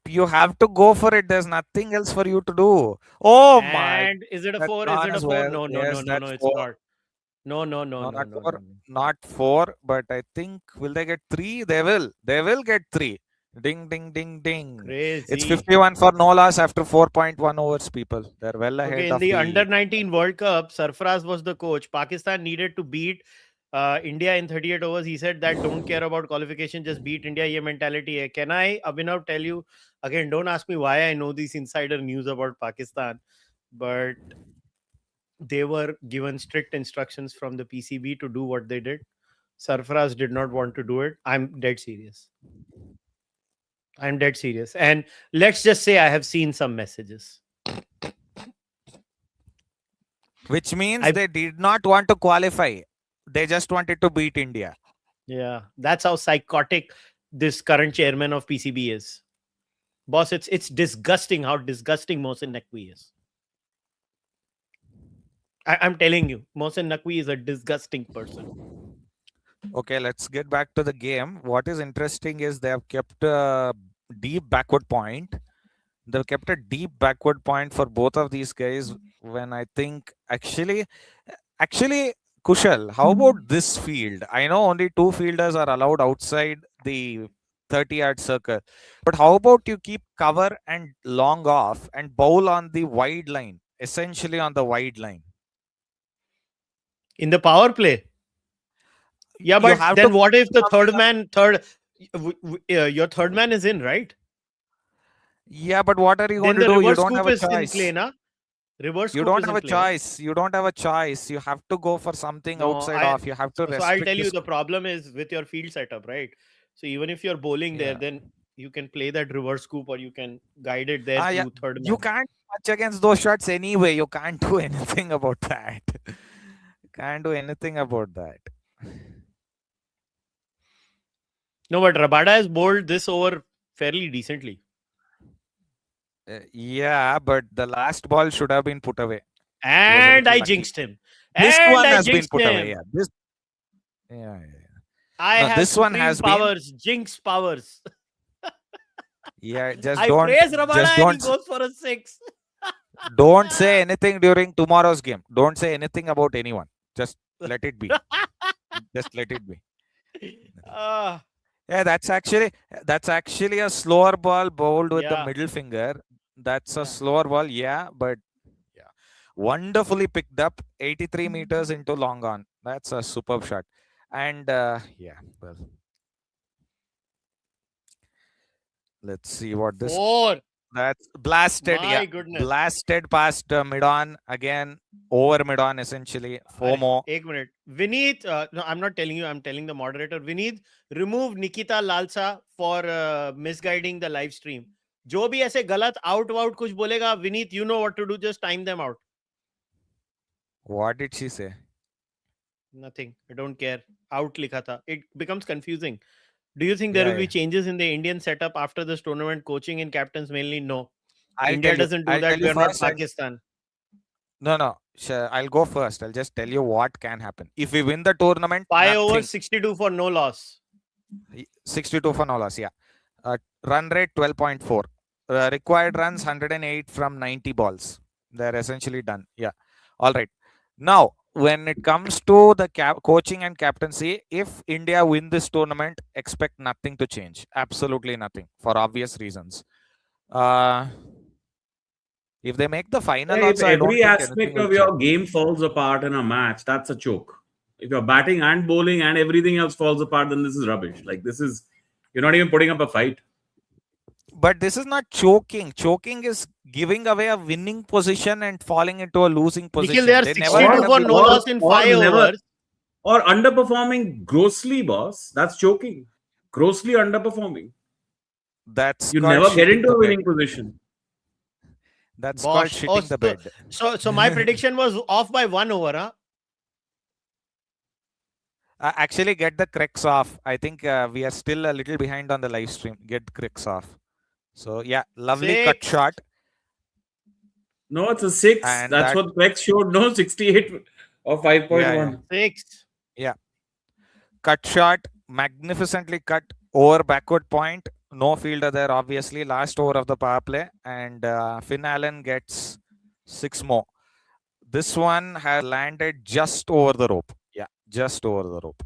S2: You have to go for it. There's nothing else for you to do. Oh my!
S1: And is it a
S2: That's
S1: 4? Is
S2: gone
S1: it a
S2: as
S1: 4?
S2: well.
S1: No, no,
S2: Yes,
S1: no, no,
S2: that's
S1: no, it's
S2: 4.
S1: not. No, no, no,
S2: No,
S1: no,
S2: not
S1: no,
S2: 4.
S1: no, no.
S2: Not 4, but I think will they get 3? They will. They will get 3. Ding, ding, ding, ding. It's
S1: Crazy.
S2: 51 for no loss after 4.1 overs, people. They're well
S1: Okay,
S2: ahead
S1: in
S2: of
S1: the
S2: the.
S1: under 19 World Cup, Sarfaraz was the coach. Pakistan needed to beat India in 38 overs. He said that don't care about qualification, just beat India. Ye mentality hai. Can I, Abhinav, tell you again? Don't ask me why I know this insider news about Pakistan, but they were given strict instructions from the PCB to do what they did. Sarfaraz did not want to do it. I'm dead serious. I'm dead serious. And let's just say I have seen some messages.
S2: Which means
S1: I
S2: they did not want to qualify. They just wanted to beat India.
S1: Yeah, that's how psychotic this current chairman of PCB is. Boss, it's disgusting how disgusting Mohsin Naqvi is. I'm telling you, Mohsin Naqvi is a disgusting person.
S2: Okay, let's get back to the game. What is interesting is they have kept a deep backward point. They've kept a deep backward point for both of these guys. When I think actually, Kushal, how about this field? I know only two fielders are allowed outside the 30-yard circle, but how about you keep cover and long off and bowl on the wide line, essentially on the wide line?
S1: In the power play. Yeah,
S2: You
S1: but
S2: have to
S1: then what if the your third man is in, right?
S2: Yeah, but what are you going
S1: Then
S2: to
S1: the
S2: do? You
S1: reverse
S2: don't
S1: scoop
S2: have a
S1: is in play,
S2: choice.
S1: na? Reverse
S2: You
S1: scoop
S2: don't
S1: is
S2: have
S1: in
S2: a
S1: play.
S2: choice. You don't have a choice. You have to go for something
S1: No,
S2: outside off. You have to
S1: so I'll
S2: restrict
S1: tell you
S2: this.
S1: the problem is with your field setup, right? So even if you're bowling there,
S2: Yeah.
S1: then you can play that reverse scoop or you can guide it there
S2: Yeah.
S1: through third
S2: You
S1: man.
S2: can't touch against those shots anyway. You can't do anything about that. Can't do anything about that.
S1: No, but Rabada has bowled this over fairly decently.
S2: Yeah, but the last ball should have been put away. He was a
S1: And
S2: little
S1: I
S2: lucky.
S1: jinxed him.
S2: This
S1: And
S2: one
S1: I
S2: has been
S1: jinxed
S2: put away.
S1: him.
S2: Yeah. This. Yeah.
S1: I
S2: No,
S1: have
S2: this one
S1: supreme
S2: has been.
S1: powers, jinx powers.
S2: Yeah.
S1: I praise
S2: Just
S1: Rabada and he
S2: don't.
S1: goes for a 6.
S2: Don't say anything during tomorrow's game. Don't say anything about anyone. Just let it be. Just let it be.
S1: Ah,
S2: Yeah, that's actually a slower ball bowled with the
S1: yeah.
S2: middle finger. That's a
S1: Yeah.
S2: slower ball, yeah, but yeah, wonderfully picked up 83 meters into long on. That's a superb shot. And yeah, well, let's see what this.
S1: 4.
S2: That's blasted. Yeah,
S1: My goodness.
S2: blasted past mid on again, over mid on essentially. Four more.
S1: Ek minute. Vineet, no, I'm not telling you, I'm telling the moderator. Vineet, remove Nikita Lalsa for misguiding the live stream. जो भी ऐसे गलत out कुछ बोलेगा, Vineet, you know what to do, just time them out.
S2: What did she say?
S1: Nothing. I don't care. Out likha tha. It becomes confusing. Do you think there
S2: Yeah,
S1: will be
S2: yeah.
S1: changes in the Indian setup after this tournament? Coaching and captains mainly? No.
S2: I'll
S1: India
S2: tell you.
S1: doesn't do
S2: I'll
S1: that.
S2: tell
S1: We
S2: you
S1: are not
S2: first.
S1: Pakistan.
S2: No. Sure, I'll go first. I'll just tell you what can happen. If we win the tournament,
S1: 5
S2: nothing.
S1: overs, 62 for no loss.
S2: 62 for no loss, yeah. Run rate 12.4. Required runs 108 from 90 balls. They're essentially done. Yeah. All right. Now, when it comes to the coaching and captaincy, if India win this tournament, expect nothing to change. Absolutely nothing for obvious reasons. If they make the final,
S3: If
S2: also, I don't
S3: every
S2: think anything
S3: aspect
S2: will
S3: of
S2: change.
S3: your game falls apart in a match, that's a choke. If you're batting and bowling and everything else falls apart, then this is rubbish. Like, this is, you're not even putting up a fight.
S2: But this is not choking. Choking is giving away a winning position and falling into a losing position.
S1: Nikhil, they are
S2: They never
S1: 62
S2: had a
S1: for
S2: winning
S1: no
S3: or,
S1: loss in
S3: or
S1: 5
S3: never,
S1: overs.
S3: or underperforming grossly, boss. That's choking. Grossly underperforming.
S2: That's
S3: You
S2: called
S3: never get
S2: shitting
S3: into
S2: the
S3: a
S2: bed.
S3: winning position.
S2: That's called
S1: Bosh. Oh,
S2: shitting the bed.
S1: so my prediction was off by 1 over. Huh?
S2: Actually, get the cracks off. I think we are still a little behind on the live stream. Get cracks off. So yeah, lovely cut
S1: 6.
S2: shot.
S3: No, it's a 6.
S2: And
S3: That's
S2: that,
S3: what Plex showed. No, 68 or 5.1.
S1: 6.
S2: Yeah. Cut shot, magnificently cut over backward point. No fielder there, obviously. Last over of the power play. And Finn Allen gets 6 more. This one has landed just over the rope. Yeah, just over the rope.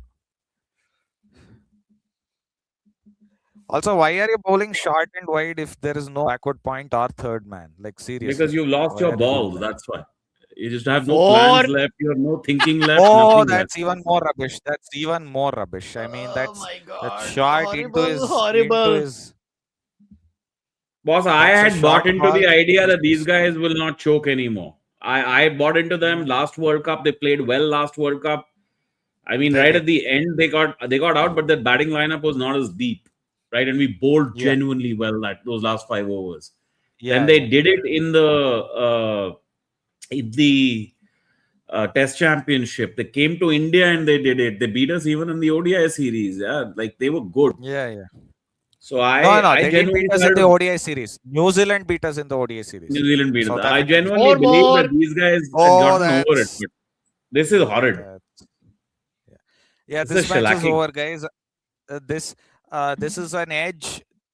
S2: Also, why are you bowling short and wide if there is no backward point or third man? Like
S3: Because
S2: seriously,
S3: you've lost
S2: why
S3: your
S2: are you doing
S3: balls.
S2: that?
S3: That's why. You just have no
S1: Four.
S3: plans left. You have no thinking left.
S2: Oh,
S3: Nothing left.
S2: that's even more rubbish. That's even more rubbish. I mean,
S1: Oh my
S2: that's
S1: god.
S2: short
S1: Horrible,
S2: into
S1: horrible.
S2: his.
S3: Boss, I
S2: That's a
S3: had bought
S2: short
S3: into
S2: ball.
S3: the idea that these guys will not choke anymore. I bought into them last World Cup. They played well last World Cup. I mean,
S2: They
S3: right
S2: did.
S3: at the end, they got out, but their batting lineup was not as deep, right? And we bowled
S2: Yeah,
S3: genuinely well that those last 5 overs. Then
S2: yeah,
S3: they
S2: yeah,
S3: did it in the Test Championship. They came to India and they did it. They beat us even in the ODI series. Yeah, like they were good.
S2: yeah, yeah.
S3: So
S2: No, no,
S3: I
S2: they didn't beat
S3: genuinely
S2: us in
S3: started
S2: the
S3: to
S2: ODI series. New Zealand beat us in the ODI
S3: New
S2: series.
S3: Zealand beat us.
S2: South
S3: I
S2: Africa did not.
S3: genuinely
S1: Four
S3: believe
S1: more.
S3: that these guys had
S2: Oh,
S3: gotten over it,
S2: that's
S3: but this is horrid.
S2: that's yeah. Yeah,
S3: This is
S2: this match is
S3: shellacking.
S2: over, guys. This is an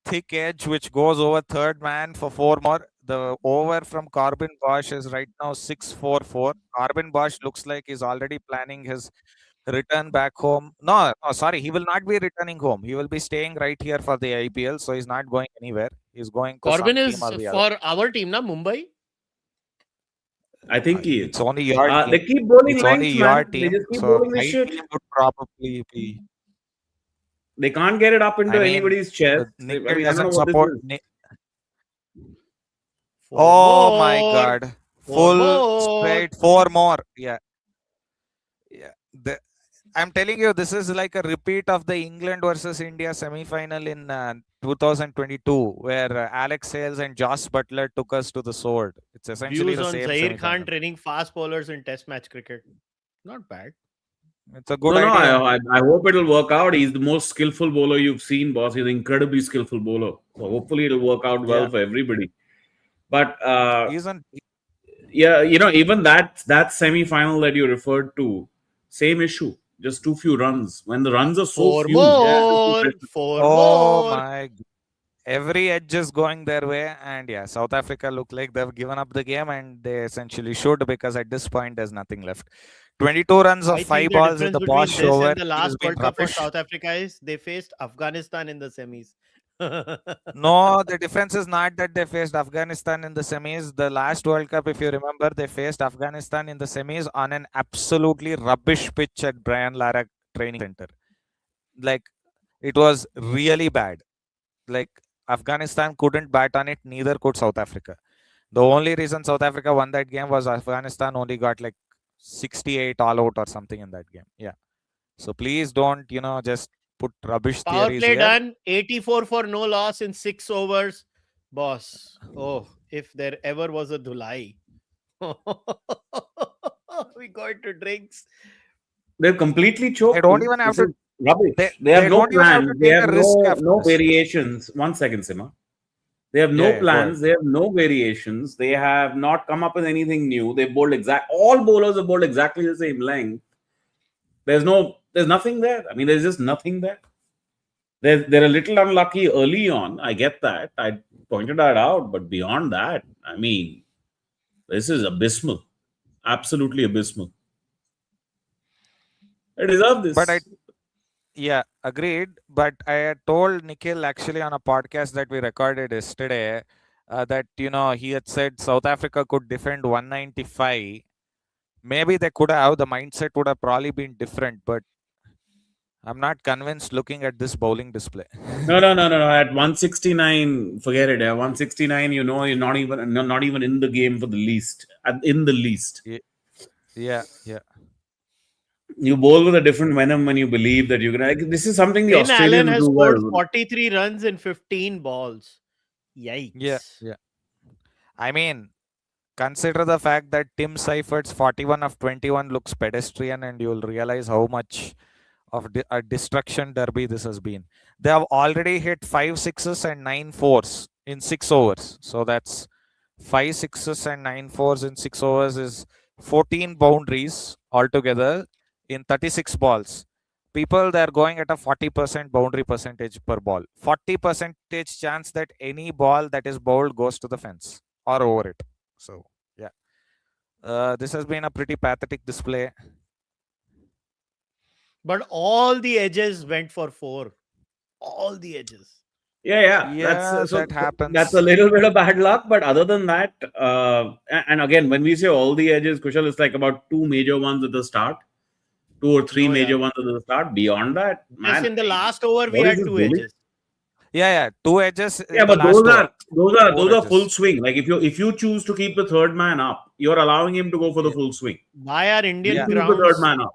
S2: thick edge which goes over third man for four more. The over from Corbin Bosch is right now 6-4-4. Corbin Bosch looks like he's already planning his return back home. No, no, sorry, he will not be returning home. He will be staying right here for the IPL, so he's not going anywhere. He's going to
S1: Corbin
S2: some team
S1: is
S2: or the other.
S1: for our team, na Mumbai.
S3: I think he
S2: It's
S3: is.
S2: only your
S3: They
S2: team.
S3: keep bowling
S2: It's only
S3: length,
S2: your
S3: man. They
S2: team.
S3: just keep
S2: So
S3: bowling this
S2: my
S3: shit.
S2: team would probably be.
S3: They can't get it up
S2: I
S3: into
S2: mean,
S3: anybody's chest. I
S2: Nikhil
S3: mean, I don't know
S2: doesn't
S3: what this
S2: support.
S3: is.
S1: Four
S2: Oh my
S1: more.
S2: God!
S1: Four
S2: Full
S1: more.
S2: straight, four more. Yeah, yeah. I'm telling you, this is like a repeat of the England versus India semi-final in 2022, where Alex Hales and Josh Butler took us to the sword. It's essentially
S1: Views
S2: the
S1: on
S2: same
S1: Zair Khan
S2: semi-final.
S1: training fast bowlers in Test match cricket. Not bad.
S2: It's a good
S3: No, no.
S2: idea.
S3: I hope it'll work out. He's the most skillful bowler you've seen, boss. He's an incredibly skillful bowler. So hopefully it'll work out well
S2: Yeah,
S3: for everybody. But
S2: he's an.
S3: yeah, even that semi-final that you referred to, same issue. Just too few runs. When the runs are so
S1: Four
S3: few,
S2: Yeah.
S1: more. Four
S2: Oh
S1: more.
S2: my every edge is going their way, and yeah, South Africa look like they've given up the game, and they essentially should, because at this point there's nothing left. 22 runs of
S1: I think
S2: five
S1: the
S2: balls in
S1: difference
S2: the
S1: between
S2: Bosch
S1: this
S2: over.
S1: and the
S2: He's
S1: last
S2: been
S1: World Cup for
S2: rubbish.
S1: South Africa is they faced Afghanistan in the semis.
S2: No, the difference is not that they faced Afghanistan in the semis. The last World Cup, if you remember, they faced Afghanistan in the semis on an absolutely rubbish pitch at Brian Lara Training Center. Like, it was really bad. Like, Afghanistan couldn't bat on it, neither could South Africa. The only reason South Africa won that game was Afghanistan only got like 68 all out or something in that game. Yeah. So please don't, just put rubbish
S1: Power
S2: theories
S1: play
S2: here.
S1: done. 84 for no loss in 6 overs. Boss. Oh, if there ever was a Dhulai. We go into drinks.
S3: they're completely
S2: They
S3: choked
S2: don't
S3: too.
S2: even have
S3: This
S2: to
S3: is rubbish. They
S2: they
S3: have no
S2: don't even have to
S3: plans. They
S2: take
S3: have
S2: a risk after
S3: no
S2: this.
S3: variations. 1 second, Sima. They have
S2: Yeah,
S3: no
S2: yeah, go ahead.
S3: plans. They have no variations. They have not come up with anything new. They bowled all bowlers have bowled exactly the same length. There's nothing there. I mean, there's just nothing there. They're a little unlucky early on. I get that. I pointed that out. But beyond that, I mean, this is abysmal. Absolutely abysmal. They deserve
S2: But
S3: this.
S2: yeah, agreed. But I had told Nikhil actually on a podcast that we recorded yesterday that he had said South Africa could defend 195. Maybe they could have. The mindset would have probably been different, but I'm not convinced looking at this bowling display.
S3: No. At 169, forget it. At 169, you're not even in the game for the least. In the least,
S2: Yeah, yeah.
S3: you bowl with a different venom when you believe that you're gonna. This is something the
S1: Finn Allen
S3: Australians
S1: has
S3: do
S1: scored
S3: well.
S1: 43 runs in 15 balls.
S2: Yeah,
S1: Yikes.
S2: yeah. I mean, consider the fact that Tim Seifert's 41 of 21 looks pedestrian, and you'll realize how much of a destruction derby this has been. They have already hit 5 6s and 9 4s in 6 overs. So that's 5 6s and 9 4s in 6 overs is 14 boundaries altogether in 36 balls. People, they're going at a 40% boundary percentage per ball. 40 percentage chance that any ball that is bowled goes to the fence or over it. So yeah, this has been a pretty pathetic display.
S1: But all the edges went for four. All the edges.
S3: Yeah.
S2: Yeah, that
S3: That's a
S2: happens.
S3: little bit of bad luck, but other than that, and again, when we say all the edges, Kushal, it's like about two major ones at the start, two or three
S1: No, yeah.
S3: major ones at the start. Beyond that,
S1: Just
S3: man,
S1: in the last over, we
S3: what is
S1: had
S3: this
S1: two
S3: bully?
S1: edges.
S2: Yeah, two edges
S3: Yeah,
S2: in the
S3: but
S2: last over. Four
S3: those are full
S2: edges.
S3: swing. Like if you choose to keep the third man up, you're allowing him to go for the
S2: Yeah,
S3: full swing.
S1: Why are
S3: You
S1: Indian
S2: yeah,
S3: choose the third
S1: grounds
S3: man up.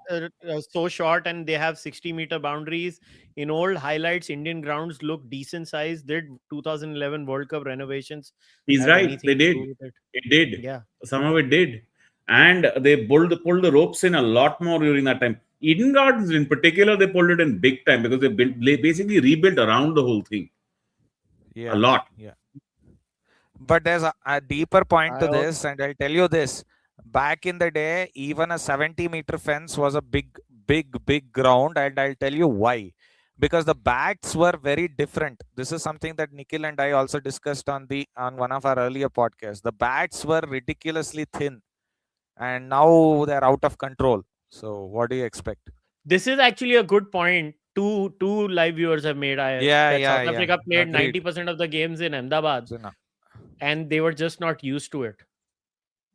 S1: so short and they have 60-meter boundaries? In old highlights, Indian grounds look decent size. Did 2011 World Cup renovations
S3: He's
S1: have
S3: right. They
S1: anything to
S3: did.
S1: do with it?
S3: It did.
S1: Yeah.
S3: Some of it did. And they pulled the ropes in a lot more during that time. Eden Gardens, in particular, they pulled it in big time because they basically rebuilt around the whole thing a
S2: yeah,
S3: lot.
S2: yeah. But there's a deeper point
S1: I
S2: to
S1: al-
S2: this, and I'll tell you this. Back in the day, even a 70-meter fence was a big ground, and I'll tell you why. Because the bats were very different. This is something that Nikhil and I also discussed on one of our earlier podcasts. The bats were ridiculously thin, and now they're out of control. So, what do you expect?
S1: This is actually a good point. Two live viewers have made
S2: Yeah,
S1: that South
S2: yeah, yeah.
S1: Africa played
S2: Agreed.
S1: 90% of the games in Ahmedabad,
S2: So, no.
S1: and they were just not used to it.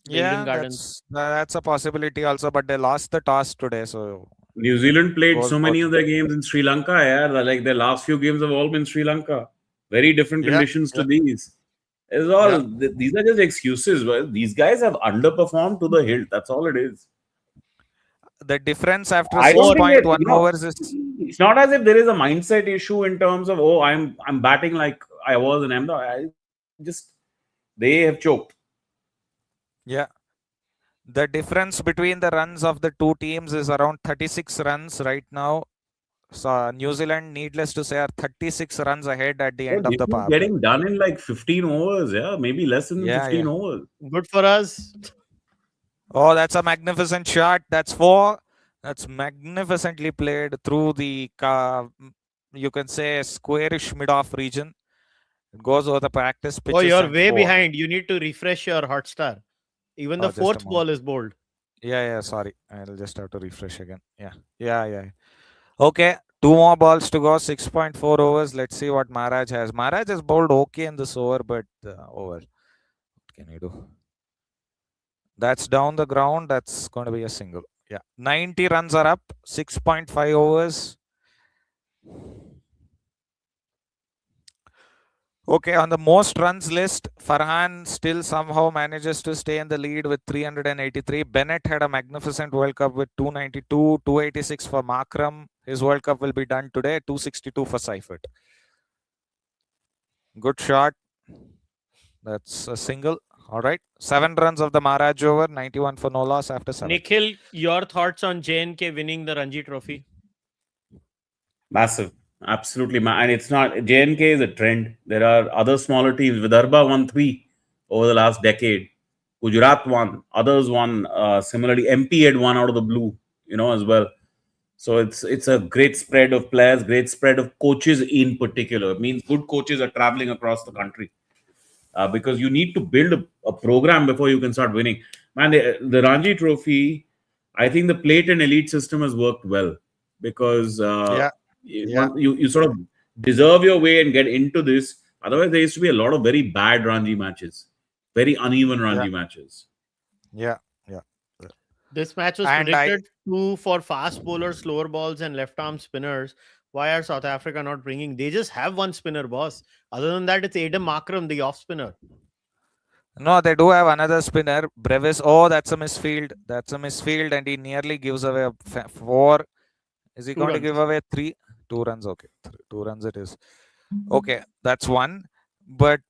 S1: The Eden
S2: Yeah,
S1: Gardens.
S2: that's a possibility also, but they lost the toss today, so
S3: New Zealand played
S2: goes
S3: so
S2: both.
S3: many of their games in Sri Lanka. Yeah, like their last few games have all been Sri Lanka. Very different
S2: Yeah,
S3: conditions to
S2: yeah,
S3: these. It's
S2: yeah.
S3: all these are just excuses. Well, these guys have underperformed to the hilt. That's all it is.
S2: The difference after
S3: I don't think that
S2: 6.1 overs is,
S3: it's not as if there is a mindset issue in terms of I'm batting like I was in Ahmedabad. I just they have choked.
S2: yeah. The difference between the runs of the two teams is around 36 runs right now. So New Zealand, needless to say, are 36 runs ahead at the
S3: So
S2: end of
S3: this
S2: the
S3: is
S2: power play.
S3: getting done in like 15 overs. Yeah, maybe less than
S2: Yeah,
S3: 15
S2: yeah.
S3: overs.
S1: Good for us.
S2: Oh, that's a magnificent shot. That's four. That's magnificently played through the, you can say, squarish mid-off region. It goes over the practice
S1: Oh,
S2: pitches
S1: you're
S2: and
S1: way
S2: four.
S1: behind. You need to refresh your Hotstar. Even the
S2: Oh, just a
S1: fourth
S2: moment.
S1: ball is bold.
S2: Yeah, sorry. I'll just have to refresh again. Yeah. Okay, two more balls to go. 6.4 overs. Let's see what Maharaj has. Maharaj has bowled okay in this over, but over. What can he do? That's down the ground. That's going to be a single. Yeah, 90 runs are up. 6.5 overs. Okay, on the most runs list, Farhan still somehow manages to stay in the lead with 383. Bennett had a magnificent World Cup with 292, 286 for Makram. His World Cup will be done today, 262 for Seifert. Good shot. That's a single. All right. 7 runs of the Maharaj over, 91 for no loss after 7.
S1: Nikhil, your thoughts on J&K winning the Ranji Trophy?
S3: Massive. Absolutely. And it's not, JNK is a trend. There are other smaller teams. Vidarbha won 3 over the last decade. Gujarat won. Others won. Similarly, MP had won out of the blue, as well. So it's a great spread of players, great spread of coaches in particular. It means good coaches are traveling across the country. Because you need to build a program before you can start winning. Man, the Ranji Trophy, I think the plate and elite system has worked well because
S2: Yeah.
S3: you sort of deserve your way and get into this. Otherwise, there used to be a lot of very bad Ranji matches, very uneven Ranji matches.
S2: Yeah.
S1: This match was
S2: And
S1: predicted for fast bowlers, slower balls, and left arm spinners. Why are South Africa not bringing? They just have one spinner, boss. Other than that, it's Adam Makram, the off spinner.
S2: No, they do have another spinner. Brevis. Oh, that's a misfield. And he nearly gives away a 4. Is he
S1: 2
S2: going to give
S1: runs.
S2: away 3? 2 runs. Okay. 2 runs it is. Okay. That's one. But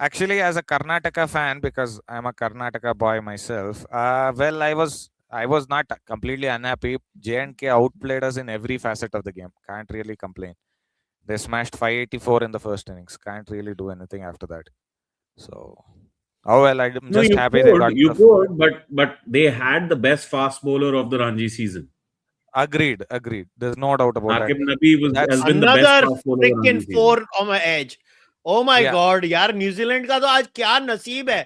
S2: actually, as a Karnataka fan, because I'm a Karnataka boy myself, well, I was not completely unhappy. J&K outplayed us in every facet of the game. Can't really complain. They smashed 584 in the first innings. Can't really do anything after that. So, oh well, I'm
S3: No,
S2: just happy they got
S3: you
S2: the.
S3: could, but they had the best fast bowler of the Ranji season.
S2: Agreed. There's no doubt about that.
S3: Akib Nabi has
S2: That's
S3: been the best
S1: Another
S3: fast bowler of the
S1: freaking
S3: Ranji season.
S1: 4 on my edge. Oh my
S2: yeah.
S1: god, यार New Zealand का तो आज क्या नसीब है.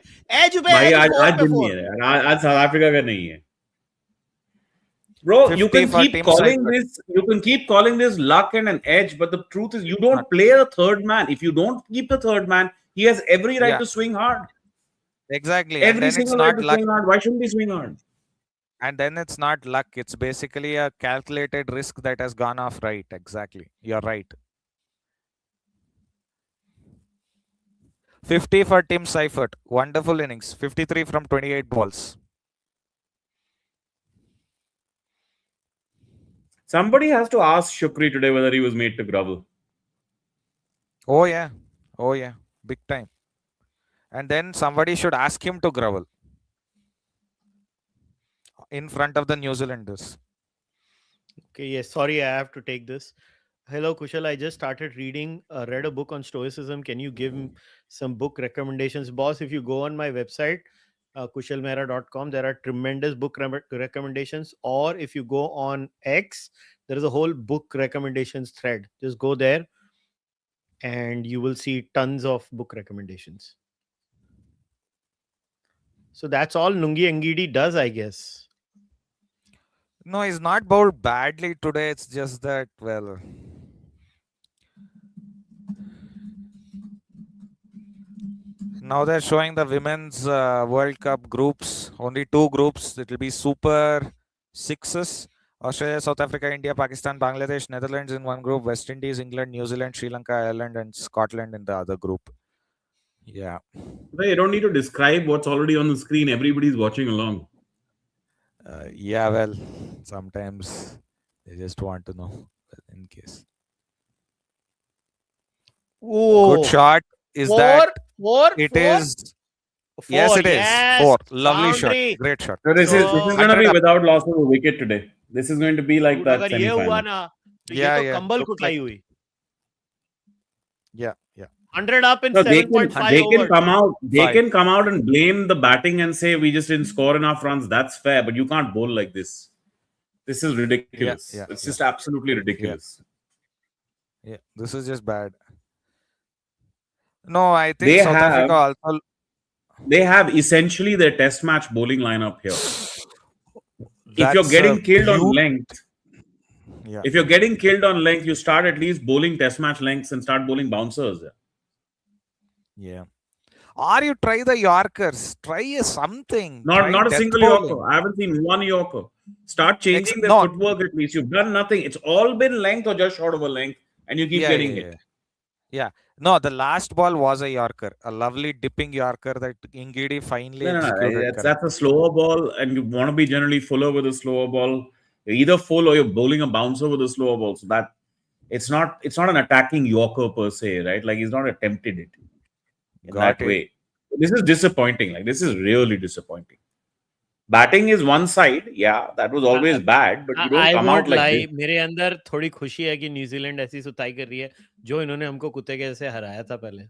S1: As पे
S3: भाई
S1: as,
S3: आज
S1: 4
S3: आज
S1: पे
S3: दिन नहीं
S1: 4.
S3: है यार, आज साउथ अफ्रीका का नहीं है. Bro,
S2: 50 for Team Seifert.
S3: you can keep calling this luck and an edge, but the truth is you don't
S2: Not.
S3: play a third man. If you don't keep the third man, he has every right
S2: Yeah,
S3: to swing hard.
S2: exactly. And
S3: Every
S2: then it's
S3: single right
S2: not
S3: to
S2: luck.
S3: swing hard. Why shouldn't he swing hard?
S2: And then it's not luck. It's basically a calculated risk that has gone off right. Exactly. You're right. 50 for Tim Seifert. Wonderful innings. 53 from 28 balls.
S3: Somebody has to ask Shukri today whether he was made to grovel.
S2: Oh, yeah. Oh, yeah. Big time. And then somebody should ask him to grovel in front of the New Zealanders.
S1: Okay, yes. Sorry, I have to take this. Hello, Kushal. I just started read a book on Stoicism. Can you give some book recommendations? Boss, if you go on my website, kushalmehra.com, there are tremendous book recommendations. Or if you go on X, there is a whole book recommendations thread. Just go there and you will see tons of book recommendations. So that's all Nungi Angidi does, I guess.
S2: No, he's not bowled badly today. It's just that, well, now they're showing the women's World Cup groups. Only 2 groups. It will be Super Sixes. Australia, South Africa, India, Pakistan, Bangladesh, Netherlands in one group. West Indies, England, New Zealand, Sri Lanka, Ireland, and Scotland in the other group. Yeah.
S3: You don't need to describe what's already on the screen. Everybody's watching along.
S2: Yeah, well, sometimes they just want to know in case.
S1: Oh,
S2: Good shot. Is
S1: four,
S2: that
S1: four,
S2: it
S1: four?
S2: is? Yes, it is.
S1: Yes,
S2: 4. Lovely
S1: boundary.
S2: shot. Great shot.
S3: So this is
S1: So,
S3: going to
S2: 100
S3: be
S2: up.
S3: without loss of a wicket today. This is going to be like
S1: dude,
S3: that
S1: अगर ये हुआ
S3: semi-final.
S1: ना तो ये
S2: Yeah,
S1: तो
S2: yeah.
S1: कंबल
S2: Looks
S1: कुटाई
S2: like
S1: हुई.
S2: Yeah, yeah.
S1: 100 up in
S3: No,
S1: 7.5
S3: they can
S1: overs.
S3: come out. They
S2: Five.
S3: can come out and blame the batting and say we just didn't score enough runs. That's fair, but you can't bowl like this. This is ridiculous.
S2: Yeah,
S3: It's
S2: yeah.
S3: just absolutely ridiculous.
S2: Yeah, this is just bad. No, I think
S3: They
S2: South
S3: have
S2: Africa also.
S3: they have essentially their test match bowling lineup here. If you're
S2: That's
S3: getting killed on
S2: beaut-
S3: length,
S2: Yeah,
S3: if you're getting killed on length, you start at least bowling test match lengths and start bowling bouncers.
S2: yeah. Or you try the Yorkers. Try something.
S3: Not
S2: Try
S3: a
S2: death
S3: single
S2: bowling.
S3: Yorker. I haven't seen one Yorker. Start changing their
S2: No.
S3: footwork at least. You've done nothing. It's all been length or just short of a length, and you keep getting hit.
S2: Yeah. No, the last ball was a Yorker, a lovely dipping Yorker that Ingidi finally executed.
S3: That's a slower ball, and you want to be generally fuller with a slower ball. You're either full or you're bowling a bouncer with a slower ball. So that it's not an attacking Yorker per se, right? Like he's not attempted it in that way. This is disappointing. Like this is really disappointing. Batting is one side, yeah, that was always bad, but you don't
S1: I
S3: come
S1: won't
S3: out like
S1: lie,
S3: this.
S1: मेरे अंदर थोड़ी खुशी है कि New Zealand ऐसी सुताई कर रही है जो इन्होंने हमको कुत्ते के जैसे हराया था पहले.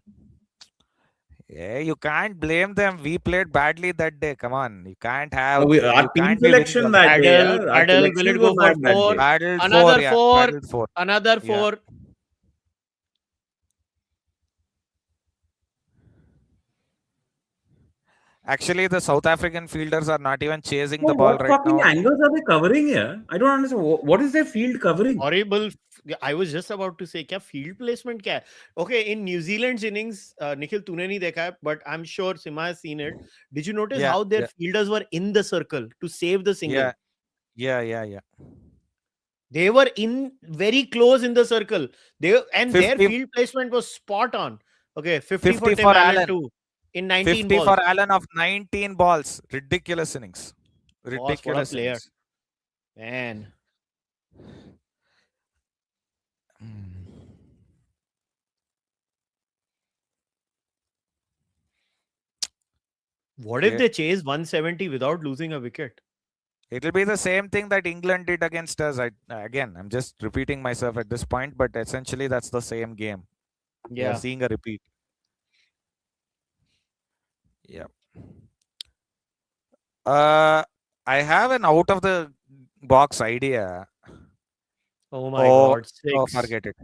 S2: Yeah, you can't blame them. We played badly that day. Come on, you can't have.
S3: Our team selection that day,
S1: Paddle,
S3: our
S1: will it
S3: selections
S1: go
S3: were
S1: for
S3: bad that
S1: 4?
S3: day.
S2: Paddled
S1: Another
S2: 4, yeah.
S1: 4.
S2: Paddled 4.
S1: Another 4.
S2: Actually, the South African fielders are not even chasing the
S3: Well,
S2: ball
S3: what
S2: right
S3: fucking
S2: now.
S3: angles are they covering here? I don't understand. What is their field covering?
S1: Horrible. I was just about to say, क्या field placement क्या है? Okay, in New Zealand's innings, Nikhil, तूने नहीं देखा है, but I'm sure Sima has seen it. Did you notice how their fielders were in the circle to save the single?
S2: Yeah.
S1: They were in very close in the circle. Their field placement was spot on. Okay, 50 for Tim Allen too. In 19
S2: 50
S1: balls.
S2: for Allen of 19 balls. Ridiculous innings. Ridiculous
S1: Boss, what a player.
S2: innings.
S1: Man. What if they chase 170 without losing a wicket?
S2: It will be the same thing that England did against us. Again, I'm just repeating myself at this point, but essentially that's the same game.
S1: Yeah.
S2: You're seeing a repeat. Yeah. I have an out of the box idea.
S1: Oh my God, 6.
S2: Oh, forget it.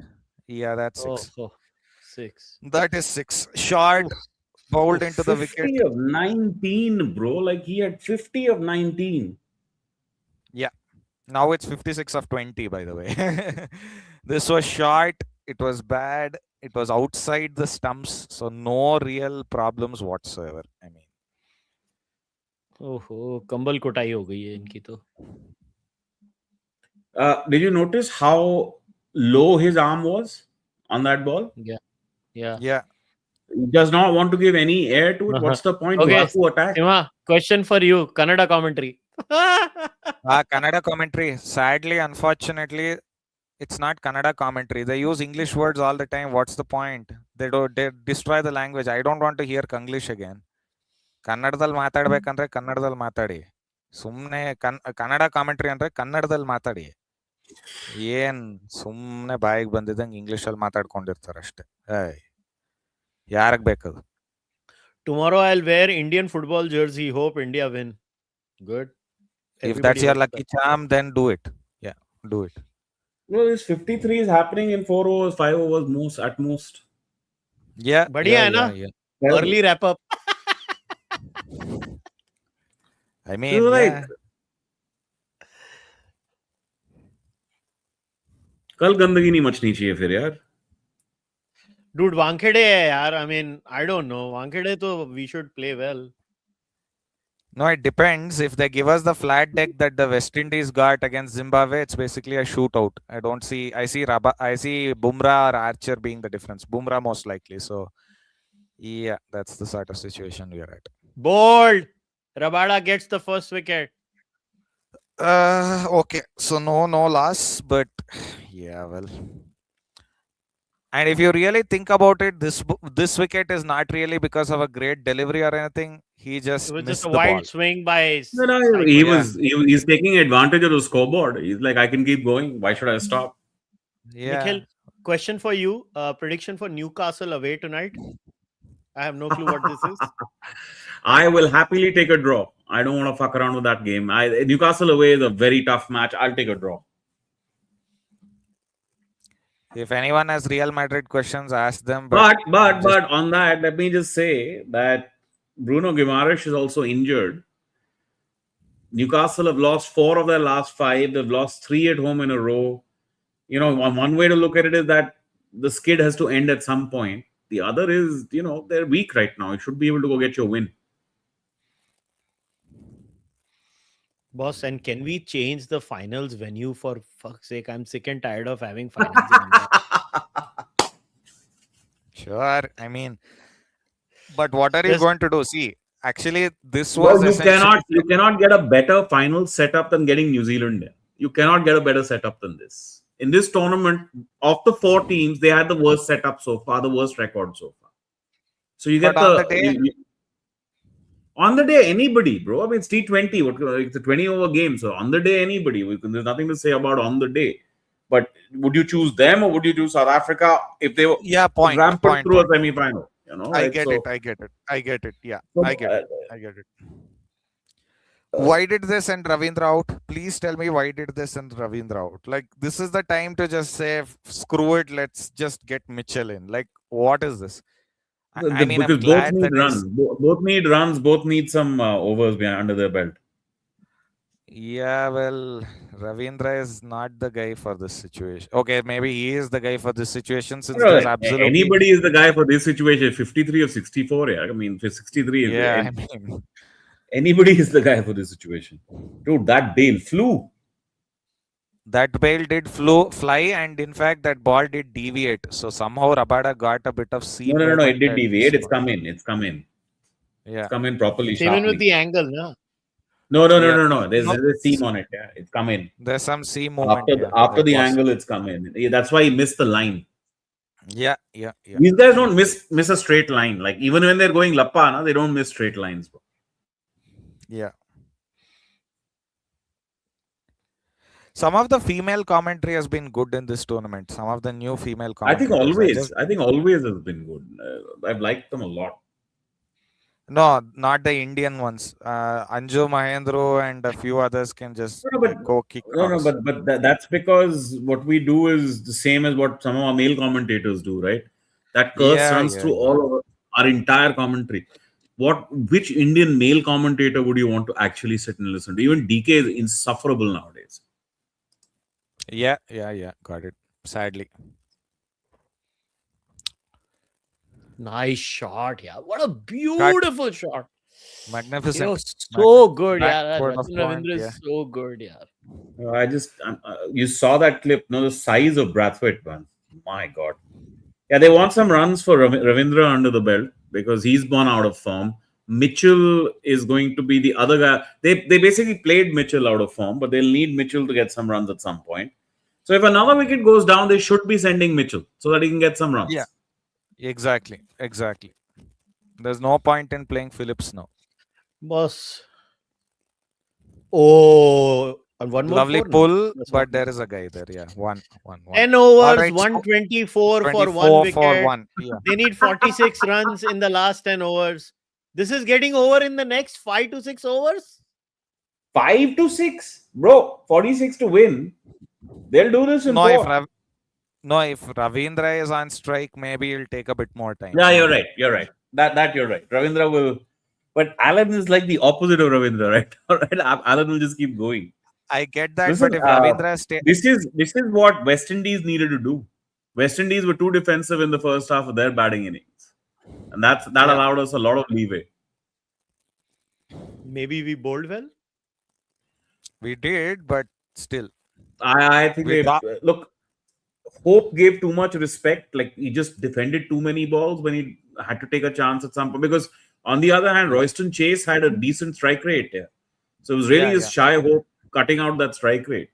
S2: Yeah, that's 6.
S1: Oh, 6.
S2: That is 6. Short, bowled into the wicket.
S3: 50 of 19, bro. Like he had 50 of 19.
S2: Yeah. Now it's 56 of 20, by the way. This was short. It was bad. It was outside the stumps. So no real problems whatsoever. I mean,
S1: ओहो कंबल कोटाई हो गई है इनकी तो.
S3: Did you notice how low his arm was on that ball?
S1: Yeah. Yeah.
S2: yeah.
S3: He does not want to give any air to it. What's the point? You
S1: Okay,
S3: have to attack.
S1: Sima, question for you. Kannada commentary.
S2: Kannada commentary. Sadly, unfortunately, it's not Kannada commentary. They use English words all the time. What's the point? They destroy the language. I don't want to hear Konglish again. ಕನ್ನಡದಲ್ಲಿ ಮಾತಾಡ್ಬೇಕಂದ್ರೆ ಕನ್ನಡದಲ್ಲಿ ಮಾತಾಡಿ. ಸುಮ್ಮನೆ Kannada commentary ಅಂದ್ರೆ ಕನ್ನಡದಲ್ಲಿ ಮಾತಾಡಿ. ಏನ್ ಸುಮ್ಮನೆ ಬಾಯಿಗೆ ಬಂದಿದ್ದಂಗೆ ಇಂಗ್ಲಿಷಲ್ಲಿ ಮಾತಾಡ್ಕೊಂಡಿರ್ತಾರೆ ಅಷ್ಟೇ. ಯಾರಿಗೆ ಬೇಕದು?
S1: Tomorrow I'll wear Indian football jersey. Hope India win. Good.
S2: If that's your lucky charm, then do it. Yeah, do it.
S3: Well, this 53 is happening in 4 overs, 5 overs most at most.
S2: Yeah.
S1: बढ़िया है ना? Early wrap up.
S2: I mean, like,
S3: कल गंदगी नहीं मचनी चाहिए फिर यार.
S1: Dude, Wankhede है यार. I mean, I don't know. Wankhede तो we should play well.
S2: No, it depends. If they give us the flat deck that the West Indies got against Zimbabwe, it's basically a shootout. I see Bumrah or Archer being the difference. Bumrah most likely. So, yeah, that's the sort of situation we are at.
S1: Bold. Rabada gets the first wicket.
S2: Okay. So no loss, but yeah, well. And if you really think about it, this wicket is not really because of a great delivery or anything. He just
S1: it was
S2: missed
S1: just a
S2: the
S1: wild
S2: ball.
S1: swing by.
S3: No, he's taking advantage of the scoreboard. He's like, I can keep going. Why should I stop?
S2: Yeah.
S1: Nikhil, question for you. Prediction for Newcastle away tonight. I have no clue what this is.
S3: I will happily take a draw. I don't want to fuck around with that game. Newcastle away is a very tough match. I'll take a draw.
S2: If anyone has Real Madrid questions, ask them.
S3: But on that, let me just say that Bruno Guimaraes is also injured. Newcastle have lost 4 of their last 5. They've lost 3 at home in a row. You know, one way to look at it is that the skid has to end at some point. The other is, you know, they're weak right now. You should be able to go get your win.
S1: Boss, and can we change the finals venue for fuck's sake? I'm sick and tired of having finals in India.
S2: Sure. I mean, but what are you going to do? See, actually, this
S3: Well,
S2: was
S3: you cannot get a better final setup than getting New Zealand there. You cannot get a better setup than this. In this tournament, of the 4 teams, they had the worst setup so far, the worst record so far. So you get on the day, anybody, bro. I mean, it's T20. It's a 20-over game. So on the day, anybody. There's nothing to say about on the day. But would you choose them or would you choose South Africa if they were rampant through a semi-final? You know,
S2: I get it. Yeah, so, I get it. Why did they send Ravindra out? Please tell me why did they send Ravindra out? Like, this is the time to just say, screw it, let's just get Mitchell in. Like, what is this? I mean,
S3: because both need runs. Both need runs. Both need some overs under their belt.
S2: Yeah, well, Ravindra is not the guy for this situation. Okay, maybe he is the guy for this situation since there's absolutely...
S3: Anybody is the guy for this situation. 53 or 64, yeah. I mean, 63 is...
S2: Yeah, I mean...
S3: Anybody is the guy for this situation. Dude, that Bale flew.
S2: That Bale did fly, and in fact, that ball did deviate. So somehow Rabada got a bit of seam.
S3: No, it did deviate. It's come in. Yeah. It's come in properly.
S1: Even with the angle, no?
S3: No. There's a seam on it. Yeah, it's come in.
S2: There's some seam movement.
S3: After the angle, it's come in. Yeah, that's why he missed the line.
S2: Yeah.
S3: These guys don't miss a straight line. Like, even when they're going lappa, they don't miss straight lines, bro.
S2: Yeah. Some of the female commentary has been good in this tournament. Some of the new female commentary.
S3: I think always has been good. I've liked them a lot.
S2: No, not the Indian ones. Anju Mahendru and a few others can just go kick.
S3: But that's because what we do is the same as what some of our male commentators do, right? That curse runs through all of our entire commentary. Which Indian male commentator would you want to actually sit and listen to? Even DK is insufferable nowadays.
S2: Yeah. Got it. Sadly.
S1: Nice shot, yeah. What a
S2: Cut.
S1: beautiful shot.
S2: Magnificent.
S1: So good, yeah. That
S2: Backward of
S1: Rachin
S2: point.
S1: Ravindra
S2: Yeah.
S1: is so good, yeah.
S3: I just you saw that clip. No, the size of Brathwaite, man. My God. Yeah, they want some runs for Ravindra under the belt because he's gone out of form. Mitchell is going to be the other guy. They basically played Mitchell out of form, but they'll need Mitchell to get some runs at some point. So if another wicket goes down, they should be sending Mitchell so that he can get some
S2: Yeah.
S3: runs.
S2: Exactly. There's no point in playing Phillips now.
S1: Boss. Oh, and one more
S2: Lovely
S1: four? No,
S2: pull,
S1: that's
S2: but
S1: one
S2: there
S1: more.
S2: is a guy there. Yeah. One.
S1: 10
S2: All
S1: overs,
S2: right. So
S1: 124 for one
S2: 24 for
S1: wicket.
S2: one. Yeah.
S1: They need 46 runs in the last 10 overs. This is getting over in the next 5 to 6 overs.
S3: 5 to 6, bro. 46 to win. They'll do this in
S2: No, if
S3: four.
S2: if Ravindra is on strike, maybe it'll take a bit more time.
S3: Yeah, you're right. You're right. That you're right. Ravindra will, but Alan is like the opposite of Ravindra, right? All right, Alan will just keep going.
S2: I get that,
S3: Listen,
S2: but if Ravindra stay,
S3: this is what West Indies needed to do. West Indies were too defensive in the first half of their batting innings, and that
S2: Yeah.
S3: allowed us a lot of leeway.
S1: Maybe we bowled well.
S2: we did, but still,
S3: I think
S2: we
S3: they
S2: dropped.
S3: look. Hope gave too much respect. Like he just defended too many balls when he had to take a chance at some point. Because on the other hand,
S2: Yeah.
S3: Royston Chase had a decent strike rate here, so it was really just shy Hope cutting out that strike rate.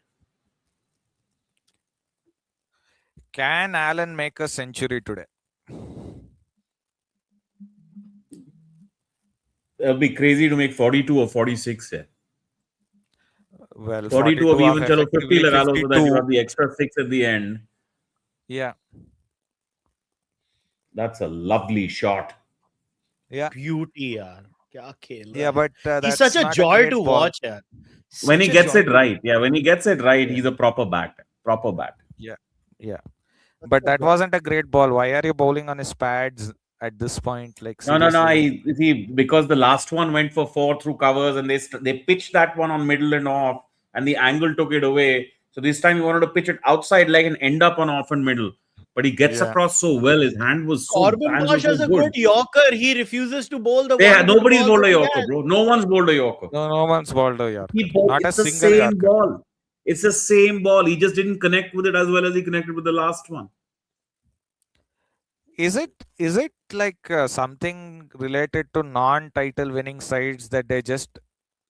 S2: Can Allen make a century today?
S3: It'll be crazy to make 42 or 46 here.
S2: Well,
S3: 42 of
S2: 42
S3: even chalo 50
S2: effectively
S3: laga lo, so that you
S2: 52.
S3: have the extra 6 at the end.
S2: Yeah.
S3: That's a lovely shot.
S2: Yeah.
S1: Beauty, yaar. Kya khel raha
S2: Yeah,
S1: hai.
S2: but
S1: He's
S2: that's
S1: such a
S2: not
S1: joy
S2: great
S1: to
S2: ball.
S1: watch, yaar.
S3: When he
S1: Such a
S3: gets
S1: joy
S3: it
S1: to
S3: right, yeah, when he gets it right,
S1: Yeah.
S3: he's a proper bat. Proper bat.
S2: Yeah. But that wasn't a great ball. Why are you bowling on his pads at this point? Like
S3: No, no, no.
S2: seriously.
S3: I see because the last one went for 4 through covers, and they pitched that one on middle and off, and the angle took it away. So this time he wanted to pitch it outside leg and end up on off and middle, but he gets
S2: Yeah.
S3: across so well. His
S1: Corbin
S3: hands were
S1: Bosch
S3: so
S1: has a
S3: good.
S1: good Yorker. He refuses to bowl the
S3: They
S1: one good
S3: nobody's
S1: ball
S3: bowled
S1: that
S3: a
S1: he
S3: Yorker,
S1: has.
S3: bro. No one's bowled a Yorker.
S2: No one's bowled a Yorker. Not a
S3: It's the
S2: single
S3: same
S2: Yorker.
S3: ball. It's the same ball. He just didn't connect with it as well as he connected with the last one.
S2: Is it like something related to non-title winning sides that they just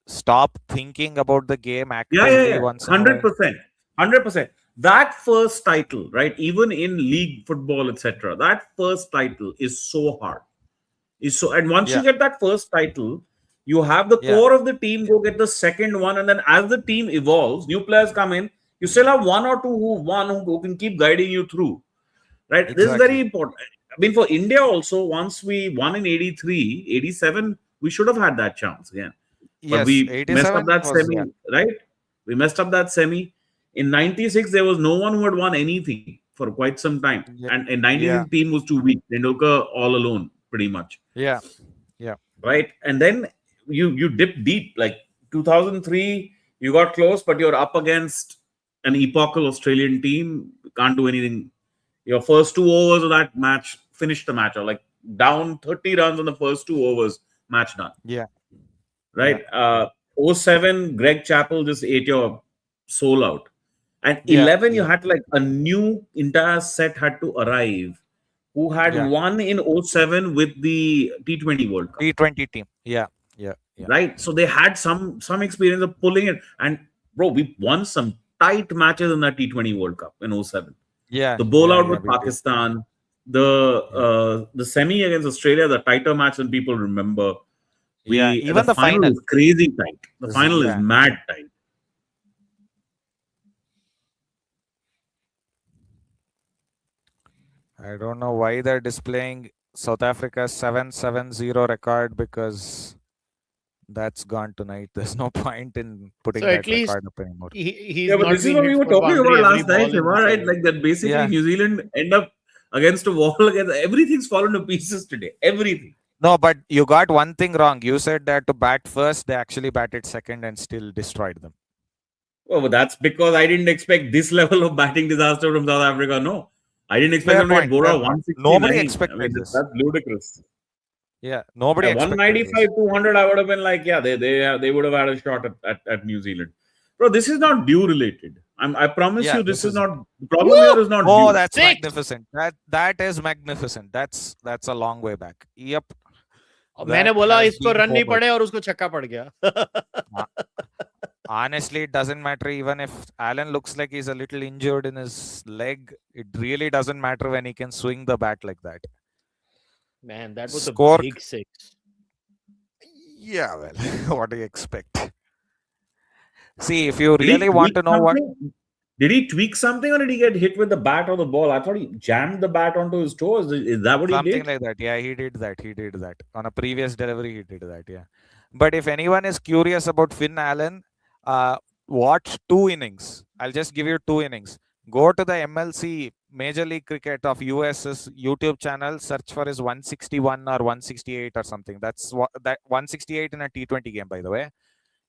S2: stop thinking about the game actively once in a while?
S3: 100%. 100%. That first title, right? Even in league football, etc., that first title is so hard. And once you
S2: Yeah.
S3: get that first title, you have the
S2: Yeah.
S3: core of the team go get the second one, and then as the team evolves, new players come in. You still have one or two who can keep guiding you through. Right? This is very
S2: Exactly.
S3: important. I mean, for India also, once we won in 83, 87, we should have had that chance again. But
S2: Yes,
S3: we messed up
S2: 87
S3: that
S2: was
S3: semi, right? We messed up that semi. In 96, there was no one who had won anything for quite some time.
S2: yeah.
S3: And in
S2: Yeah.
S3: 96, team was too weak. Tendulkar all alone, pretty much.
S2: Yeah.
S3: Right? And then you dip deep. Like 2003, you got close, but you're up against an epochal Australian team. Can't do anything. Your first 2 overs of that match finished the match, or like down 30 runs on the first 2 overs, match done.
S2: Yeah.
S3: Right? 07, Greg Chappell just ate your soul out. And
S2: Yeah.
S3: 11, you had to, like, a new entire set had to arrive who had
S2: Yeah.
S3: won in 07 with the T20 World Cup.
S2: T20 team. Yeah.
S3: Right? So they had some experience of pulling it. And bro, we won some tight matches in that T20 World Cup in 07.
S2: Yeah.
S3: The bowl out with
S2: we did.
S3: Pakistan, the semi against Australia, the tighter match than people remember.
S2: Even the final
S3: is crazy tight. The final is
S2: yeah.
S3: mad tight.
S2: I don't know why they're displaying South Africa's 7-7-0 record, because that's gone tonight. There's no point in putting
S1: So
S2: that
S1: at least
S2: record up anymore.
S1: he's
S3: Yeah, but
S1: not
S3: this is
S1: been
S3: what
S1: hit
S3: we were
S1: for
S3: talking
S1: boundary
S3: about
S1: every
S3: last night,
S1: ball in
S3: Shiva,
S1: the
S3: right?
S1: seven.
S3: Like that basically
S2: Yeah.
S3: New Zealand end up against a wall, against everything's fallen to pieces today. Everything.
S2: No, but you got one thing wrong. You said that to bat first, they actually batted second and still destroyed them.
S3: Oh, but that's because I didn't expect this level of batting disaster from South Africa. No, I didn't expect
S2: Fair
S3: them to get
S2: point.
S3: bowled
S2: Fair
S3: out
S2: point. Nobody
S3: 169. I mean,
S2: expected this.
S3: that's ludicrous.
S2: Yeah, nobody
S3: Yeah,
S2: expected
S3: 195,
S2: this.
S3: 200, I would have been like, yeah, they would have had a shot at New Zealand. Bro, this is not due related. I promise
S2: Yeah,
S3: you, this
S2: this
S3: is
S2: is.
S3: not, the problem here
S1: Woo!
S3: is not
S2: Oh,
S3: due.
S2: that's
S1: Six.
S2: magnificent. That is magnificent. That's a long way back. Yep.
S1: मैंने
S2: That
S1: बोला
S2: has
S1: इसको
S2: been
S1: run नहीं
S2: homered.
S1: पड़े और उसको छक्का पड़ गया.
S2: Uh, Honestly, it doesn't matter even if Allen looks like he's a little injured in his leg. It really doesn't matter when he can swing the bat like that.
S1: Man, that was a
S2: Score.
S1: big six.
S2: Yeah, well, what do you expect? See, if you
S3: Did he
S2: really want
S3: tweak
S2: to know what.
S3: something? Did he tweak something or did he get hit with the bat or the ball? I thought he jammed the bat onto his toes. Is that what he
S2: Something
S3: did?
S2: like that. Yeah, he did that. He did that. On a previous delivery, he did that. Yeah. But if anyone is curious about Finn Allen, watch 2 innings. I'll just give you 2 innings. Go to the MLC Major League Cricket of US's YouTube channel, search for his 161 or 168 or something. That's what that 168 in a T20 game, by the way.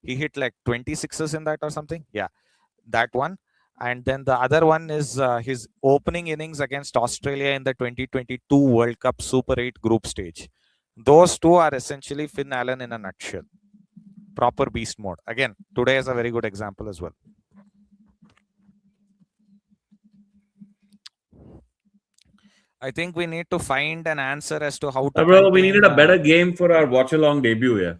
S2: He hit like 26s in that or something. Yeah, that one. And then the other one is his opening innings against Australia in the 2022 World Cup Super 8 group stage. Those two are essentially Finn Allen in a nutshell. Proper beast mode. Again, today is a very good example as well. I think we need to find an answer as to how to
S3: Bro, we
S2: contain.
S3: needed a better game for our watch along debut here.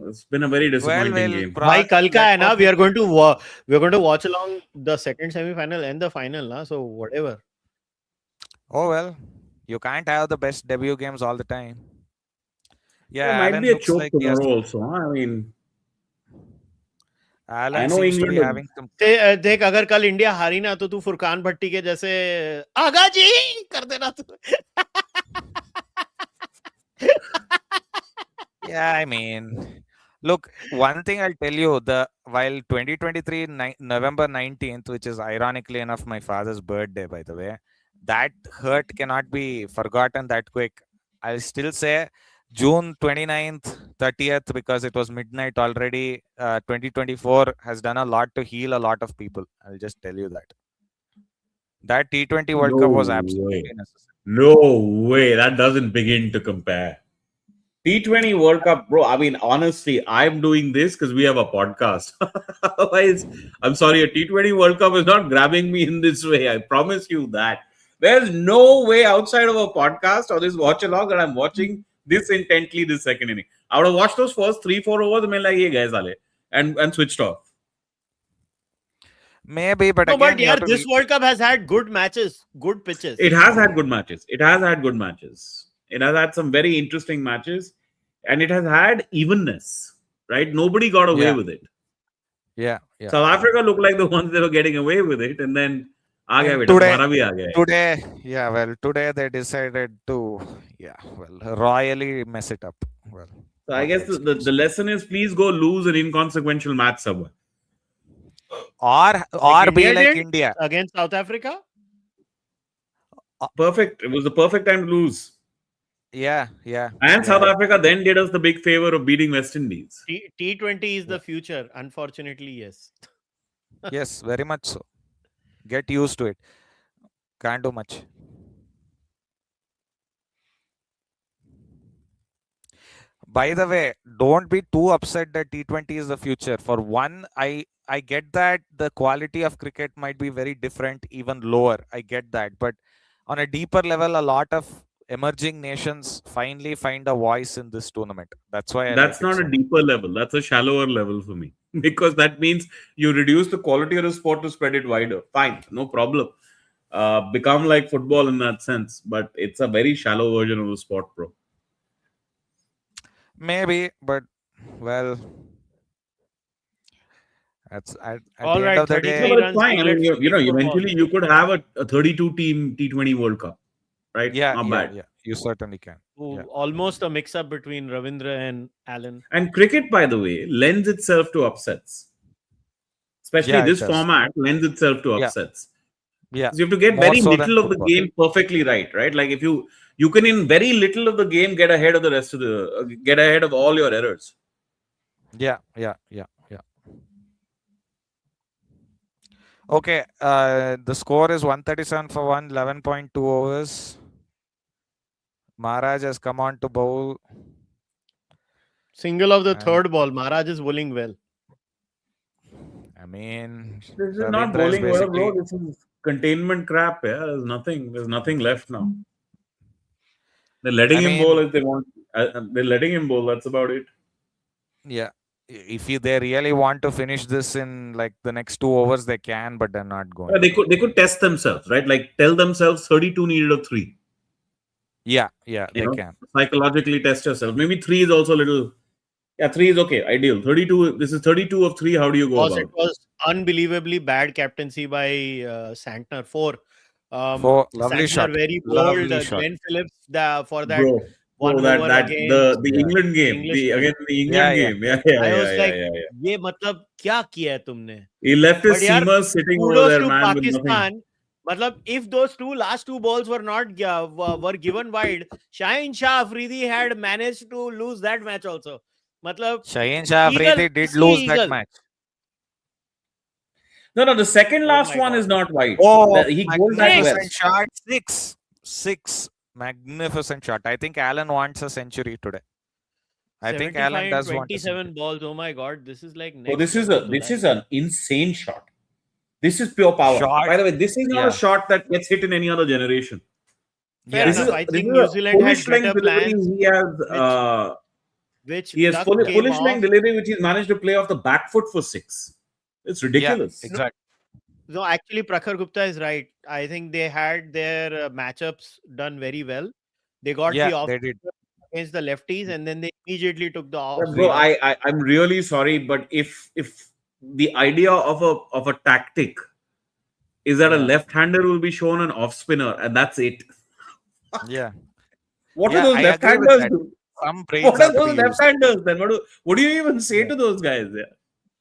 S3: It's been a very
S2: Well,
S3: disappointing game.
S1: भाई कल का है ना, we are going to watch along the second semi-final and the final ना, so whatever.
S2: Oh well, you can't have the best debut games all the time. Yeah,
S3: There might
S2: Allen
S3: be a
S2: looks
S3: choke
S2: like he has.
S3: tomorrow also. Huh? I mean, I
S2: Allen
S3: know
S2: seems to be
S3: England.
S2: having some.
S1: देख अगर कल India हारी ना तो तू फुरकान भट्टी के जैसे आगा जी कर देना तू.
S2: Yeah, I mean, look, one thing I'll tell you, while 2023 November 19th, which is ironically enough my father's birthday, by the way, that hurt cannot be forgotten that quick. I'll still say June 29th, 30th, because it was midnight already. 2024 has done a lot to heal a lot of people. I'll just tell you that. That T20 World Cup was absolutely necessary.
S3: No way. That doesn't begin to compare. T20 World Cup, bro. I mean, honestly, I'm doing this because we have a podcast. Otherwise, I'm sorry, a T20 World Cup is not grabbing me in this way. I promise you that. There's no way outside of a podcast or this watch along that I'm watching this intently this second inning. I would have watched those first 3-4 overs and been like, hey guys, Ale, and switched off.
S2: Maybe, but
S1: No,
S2: again,
S1: but
S2: you
S1: yeah,
S2: have to
S1: this World Cup has had good matches, good pitches.
S3: It has had good matches. It has had good matches. It has had some very interesting matches, and it has had evenness. Right? Nobody got away with it.
S2: Yeah.
S3: South Africa looked like the ones that were getting away with it, and then
S2: And today they decided to, royally mess it up. Well,
S3: so I guess the lesson is please go lose an inconsequential match somewhere.
S2: Or be like India
S1: against South Africa.
S3: Perfect. It was the perfect time to lose.
S2: Yeah.
S3: And South Africa then did us the big favor of beating West Indies.
S1: T20 is the future. Unfortunately, yes.
S2: Yes, very much so. Get used to it. Can't do much. By the way, don't be too upset that T20 is the future. For one, I get that the quality of cricket might be very different, even lower. I get that. But on a deeper level, a lot of emerging nations finally find a voice in this tournament. That's why
S3: That's not a deeper level. That's a shallower level for me. Because that means you reduce the quality of the sport to spread it wider. Fine, no problem. Become like football in that sense. But it's a very shallow version of the sport, bro.
S2: Maybe, but well, that's at
S1: All
S2: the
S1: right,
S2: end of the
S1: 33
S2: day.
S3: No, but
S1: runs,
S3: it's fine. I mean,
S1: let's keep
S3: eventually you could have a 32 team T20 World Cup, right? Not bad.
S2: Yeah, you certainly can.
S1: Almost a mix up between Ravindra and Allen.
S3: And cricket, by the way, lends itself to upsets. Especially this format lends itself to upsets.
S2: Yeah.
S3: So you have to get very little of the game perfectly right? Like if you can in very little of the game get ahead of the rest of the get ahead of all your errors.
S2: Yeah. Okay, the score is 137 for 1, 11.2 overs. Maharaj has come on to bowl.
S1: Single of the
S2: And
S1: third ball. Maharaj is bowling well.
S2: I mean,
S3: This is not
S2: Ravindra is
S3: bowling well,
S2: basically.
S3: bro. This is containment crap. Yeah, there's nothing left now. They're letting
S2: I
S3: him bowl
S2: mean,
S3: if they want. They're letting him bowl. That's about it.
S2: yeah. If they really want to finish this in like the next 2 overs, they can, but they're not going.
S3: They could test themselves, right? Like tell themselves 32 needed of 3.
S2: Yeah,
S3: You
S2: they
S3: know,
S2: can.
S3: psychologically test yourself. Maybe 3 is also a little. Yeah, 3 is okay. Ideal. 32. This is 32 of 3. How do you go
S1: Boss, it
S3: about?
S1: was unbelievably bad captaincy by Santner. 4.
S2: For lovely
S1: Santner
S2: shot.
S1: very bold.
S2: Lovely shot.
S1: Glenn Phillips for that
S3: Bro,
S1: one
S3: that
S1: over
S3: that
S1: against
S3: the
S2: Yeah.
S3: England
S1: the
S3: game,
S1: English team.
S3: the
S2: Yeah,
S3: England
S2: yeah.
S3: game, yeah.
S1: I was like, ये मतलब क्या किया है तुमने?
S3: He left his
S1: But यार,
S3: seamers sitting over
S1: kudos
S3: there,
S1: to
S3: man, with nothing.
S1: Pakistan. मतलब if those last two balls were not were given wide, Shaheen Shah Afridi had managed to lose that match also. मतलब
S2: Shaheen Shah
S1: eagle,
S2: Afridi did
S1: see
S2: lose that
S1: eagle.
S2: match.
S3: No, the second
S1: Oh
S3: last
S1: my
S3: one
S1: God.
S3: is not wide.
S2: Oh,
S3: He bowled that well.
S2: magnificent shot. Six. Magnificent shot. I think Alan wants a century today. I think
S1: 75
S2: Alan
S1: and
S2: does want a
S1: 27
S2: century.
S1: balls. Oh my God, this is like
S3: So
S1: next
S3: this is
S1: level.
S3: an insane shot. This is pure power.
S2: Shot.
S3: By the way, this is not a
S2: Yeah.
S3: shot that gets hit in any other generation.
S1: Fair
S3: This
S1: enough.
S3: is
S1: I
S3: this
S1: think
S3: is
S1: New
S3: a
S1: Zealand had
S3: Polish length
S1: better
S3: delivery.
S1: plans, which
S3: He has
S1: Duck
S3: Polish
S1: came
S3: length
S1: off.
S3: delivery, which he's managed to play off the back foot for 6. It's ridiculous.
S2: Yeah, exactly.
S1: No, actually, Prakhar Gupta is right. I think they had their matchups done very well. They got the off
S2: they did.
S1: against the lefties, and then they immediately took the off
S3: Bro,
S1: spinner.
S3: I'm really sorry, but if the idea of a tactic is that a
S2: Yeah.
S3: left-hander will be shown an off spinner, and that's it.
S2: Yeah.
S3: What do
S2: Yeah,
S3: those
S2: I agree with
S3: left-handers
S2: that.
S3: do?
S2: Some brains
S3: What are
S2: have to be
S3: those
S2: used.
S3: left-handers then? What do you even say
S2: Yeah.
S3: to those guys?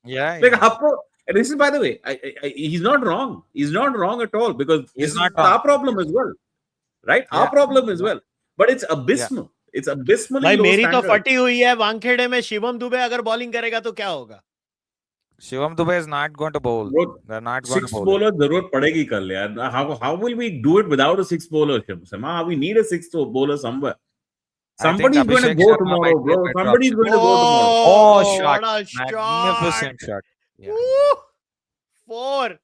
S2: Yeah.
S3: Like,
S2: Yeah.
S3: and this is, by the way, he's not wrong. He's not wrong at all, because
S2: He's
S3: this
S2: not
S3: is
S2: wrong.
S3: our problem as well, right? Our
S2: Yeah.
S3: problem as
S2: Yeah.
S3: well. But it's abysmal. It's abysmally
S1: भाई
S3: low
S1: मेरी तो
S3: standard.
S1: फटी हुई है वानखेड़े में शिवम दुबे अगर bowling करेगा तो क्या होगा
S2: Shivam Dubey is not going to bowl.
S3: Bro,
S2: They're not going to
S3: 6
S2: bowl.
S3: bowler जरूरत पड़ेगी कल यार. How will we do it without a 6 bowler? Shema, we need a 6 bowler somewhere.
S2: I think
S3: Somebody's going to
S2: Abhishek
S3: go
S2: Sharma might
S3: tomorrow,
S2: be a
S3: bro.
S2: better
S3: Somebody's
S2: option.
S3: going to go tomorrow.
S2: Oh, shot.
S1: what a shot
S2: Magnificent shot. Yeah.
S1: Woo! 4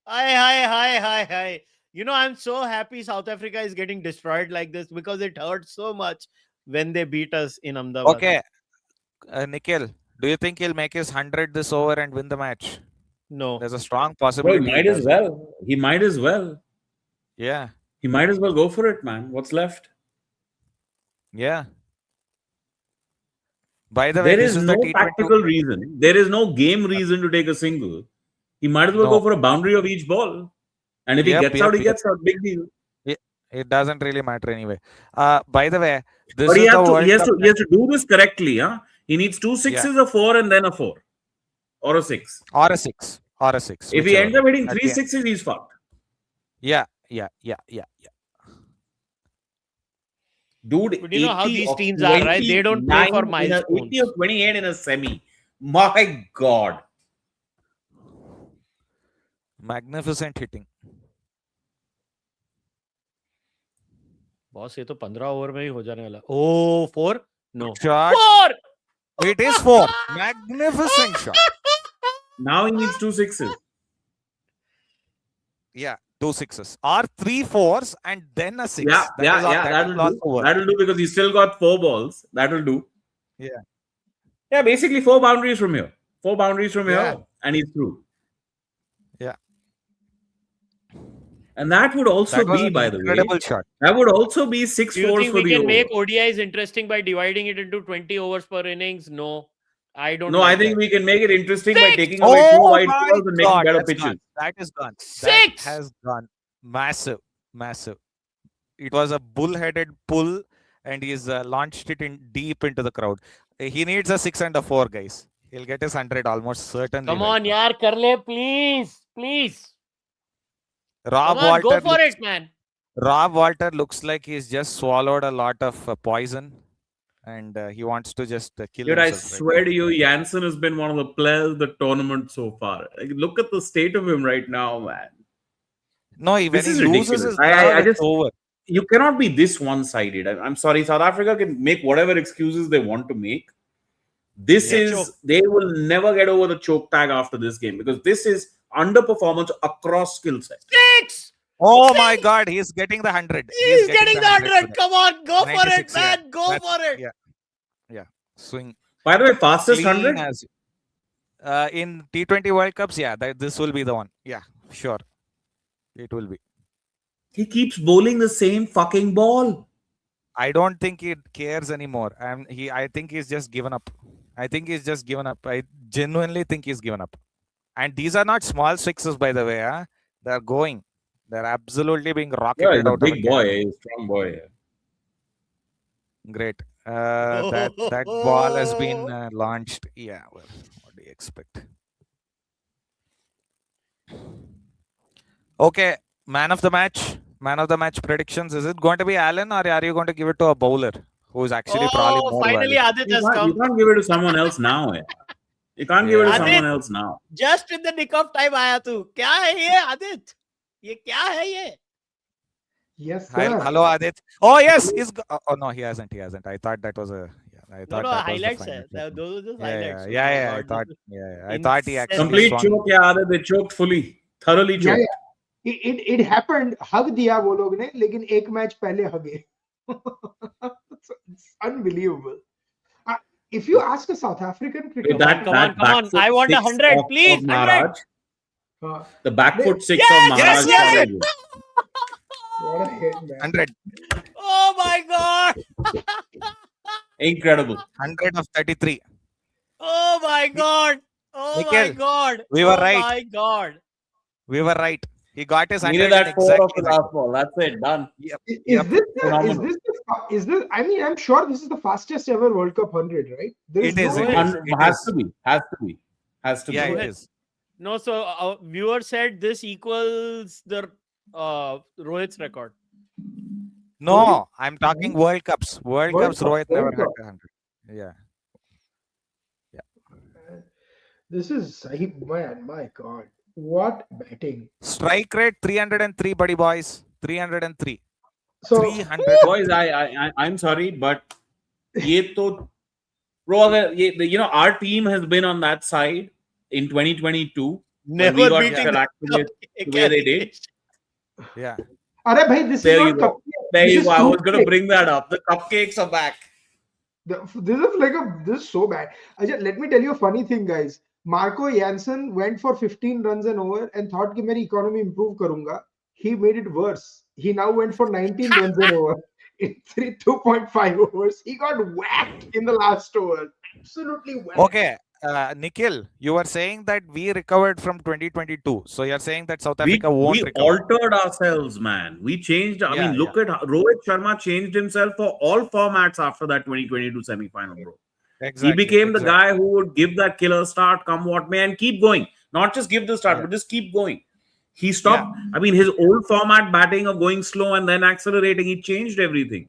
S1: hi. You know, I'm so happy South Africa is getting destroyed like this because it hurt so much when they beat us in Ahmedabad.
S2: Okay. Nikhil, do you think he'll make his 100 this over and win the match?
S1: No.
S2: There's a strong
S3: Bro,
S2: possibility.
S3: he might as well. He might as well.
S2: Yeah.
S3: He might as well go for it, man. What's left?
S2: Yeah. By the way,
S3: There
S2: this
S3: is
S2: is the
S3: no
S2: T20.
S3: tactical reason. There is no game reason to take a single. He might as well go for a boundary of each ball. And if he gets out, he gets out. Big deal.
S2: It doesn't really matter anyway. By the way, this
S3: But
S2: is the World
S3: he has
S2: Cup.
S3: to do this correctly. Huh? He needs 2 sixes, a 4, and then a 4. Or a 6.
S2: Or a 6. Or a 6.
S3: If he ends up hitting
S2: At
S3: 3
S2: the end.
S3: sixes, he's fucked.
S2: Yeah.
S3: Dude,
S1: But you know how
S3: 80
S1: these
S3: of
S1: teams are, right? They don't play for
S3: 29 in a-
S1: milestones.
S3: 80 of 28 in a semi. My God.
S2: Magnificent hitting.
S1: Boss ये तो 15 over में ही हो जाने वाला ओ 4 no
S2: Shot.
S1: 4
S2: It is 4. Magnificent shot.
S3: Now he needs 2 sixes.
S2: Yeah, 2 sixes. Or 3 4s and then a 6.
S3: Yeah,
S2: That is all- that
S3: that'll
S2: is all
S3: do.
S2: over.
S3: That'll do, because he's still got 4 balls. That'll do.
S2: Yeah.
S3: Yeah, basically 4 boundaries from here. 4 boundaries from
S2: Yeah.
S3: here, and he's through.
S2: Yeah.
S3: And that would also
S2: That was
S3: be,
S2: an
S3: by the way,
S2: incredible shot.
S3: that would also be 6
S1: Do you
S3: 4s
S1: think
S3: for
S1: we
S3: the
S1: can
S3: over.
S1: make ODIs interesting by dividing it into 20 overs per innings? No, I don't.
S3: No,
S1: like
S3: I think
S1: that.
S3: we can make it interesting by
S1: 6!
S3: taking away 2
S2: Oh
S3: wide
S2: my
S3: balls and making
S2: God,
S3: better
S2: that's
S3: pitches.
S2: gone. That is gone.
S1: 6!
S2: That has gone. Massive. It was a bull-headed pull, and he's launched it in deep into the crowd. He needs a 6 and a 4, guys. He'll get his 100 almost certainly.
S1: Come
S2: right
S1: on,
S2: now.
S1: yaar, kar le, please.
S2: Rob
S1: Come on,
S2: Walter.
S1: go for it, man.
S2: Rob Walter looks like he's just swallowed a lot of poison. and he wants to just kill
S3: Dude, I
S2: himself right
S3: swear
S2: now.
S3: to you, Janssen has been one of the players of the tournament so far. Like, look at the state of him right now, man.
S2: No, when
S3: This
S2: he
S3: is
S2: loses
S3: ridiculous.
S2: his nerve, it's over.
S3: You cannot be this one-sided. I'm sorry, South Africa can make whatever excuses they want to make. This
S2: Yeah.
S3: is they will never get over the choke tag after this game because this is underperformance across skill sets.
S1: Six.
S2: Oh
S1: Six.
S2: my God, he's getting the 100.
S1: He's getting the 100.
S2: today.
S1: Come on, go for it,
S2: 96, yeah.
S1: man. Go for it.
S2: Yeah. Swing.
S3: By the way, fastest
S2: Clean
S3: 100?
S2: as in T20 World Cups, yeah, this will be the one. Yeah, sure. It will be.
S3: He keeps bowling the same fucking ball.
S2: I don't think he cares anymore. I think he's just given up. I genuinely think he's given up. And these are not small sixes, by the way. Huh? They're going. They're absolutely being rocketed
S3: Yeah, he's a
S2: out
S3: big
S2: of
S3: boy. He's a strong boy.
S2: Great. That ball has been launched. Yeah, well, what do you expect? Okay, man of the match predictions. Is it going to be Allen, or are you going to give it to a bowler who's actually probably more
S1: finally
S2: valuable?
S1: Adit has
S3: You
S1: come.
S3: can't give it to someone else now. You can't give it to
S1: Adit,
S3: someone else now.
S1: Just in the nick of time आया तू. क्या है ये Adit? ये क्या है ये?
S4: Yes, sir.
S2: Hello, Adit. Oh yes, oh no, he hasn't. I thought that was a. Yeah, I thought
S1: No,
S2: that
S1: highlights
S2: was the
S1: है.
S2: final.
S1: Those are just
S2: Yeah,
S1: highlights.
S2: yeah. I thought he actually
S3: Complete
S2: swung.
S3: choke, yeah, they choked fully, thoroughly choked.
S4: Yeah. It happened. हग दिया वो लोग ने, लेकिन एक match पहले हगे. It's unbelievable. If you ask a South African cricketer,
S1: Come on. I want 100, please. 100.
S3: The back foot six
S1: Yes,
S3: of Maharaj.
S2: yes.
S4: What a hit, man.
S2: 100.
S1: Oh my God.
S3: Incredible.
S2: 100 of 33.
S1: Oh my God. Oh
S2: Nikhil,
S1: my God.
S2: we were
S1: oh
S2: right.
S1: My God.
S2: We were right. He got his 100.
S3: Needed that four
S2: exactly
S3: of the last ball. That's it. Done.
S4: Is this? I mean, I'm sure this is the fastest ever World Cup 100, right?
S2: It is.
S3: Has to be.
S2: Yeah, it is.
S1: No, so our viewer said this equals the Rohit's record.
S2: No, I'm talking World Cups. World Cups, Rohit never had 100. Yeah.
S4: This is, man, my God. What batting.
S2: Strike rate 303, buddy boys. 303.
S4: So,
S2: 300.
S3: Boys, I'm sorry, but ये तो bro, our team has been on that side in 2022.
S1: Never
S3: we got
S1: beating
S3: selected the way they did.
S2: Yeah.
S4: Arey bhai, this
S3: There
S4: is
S3: you
S4: not
S3: go. There you go. I was going to bring that up. The cupcakes are back.
S4: This is so bad. Let me tell you a funny thing, guys. Marco Jansen went for 15 runs and over and thought कि मेरी economy improve करूंगा. He made it worse. He now went for 19 runs and over in 2.5 overs. He got whacked in the last over. Absolutely whacked.
S2: Okay. Nikhil, you were saying that we recovered from 2022. So you're saying that South Africa won't recover.
S3: We altered ourselves, man. We changed. I mean, look at Rohit Sharma changed himself for all formats after that 2022 semi-final, bro. Exactly, he became the guy who would give that killer start, come what may, and keep going. Not just give the start, but just keep going. He stopped. I mean, his old format batting of going slow and then accelerating, he changed everything.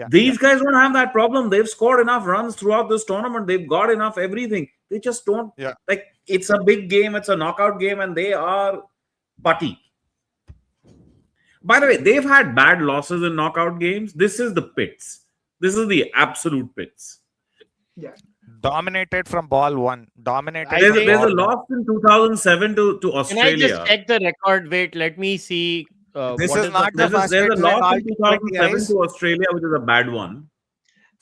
S3: These guys don't have that problem. They've scored enough runs throughout this tournament. They've got enough everything. They just don't. Like, it's a big game. It's a knockout game, and they are putty. By the way, they've had bad losses in knockout games. This is the pits. This is the absolute pits.
S4: Yeah.
S2: Dominated from ball one. Dominated.
S3: There's a loss in 2007 to Australia.
S1: Can I just check the record? Wait, let me see.
S2: This is not the
S3: fastest. There's a loss in 2007 to Australia, which is a bad one.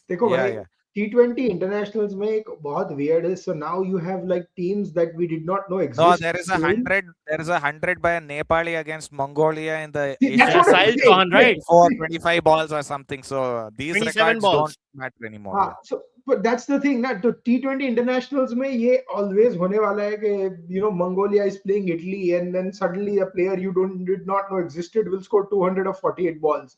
S4: देखो भाई, T20 internationals में एक बहुत weird is. So now you have like teams that we did not know exist.
S2: No, there is a 100. There is a 100 by a Nepali against Mongolia in the
S1: Sahil Chauhan, right?
S2: For 25 balls or something. So these records don't matter anymore.
S4: But that's the thing. That the T20 internationals में ये always होने वाला है कि Mongolia is playing Italy and then suddenly a player you did not know existed will score 200 or 48 balls.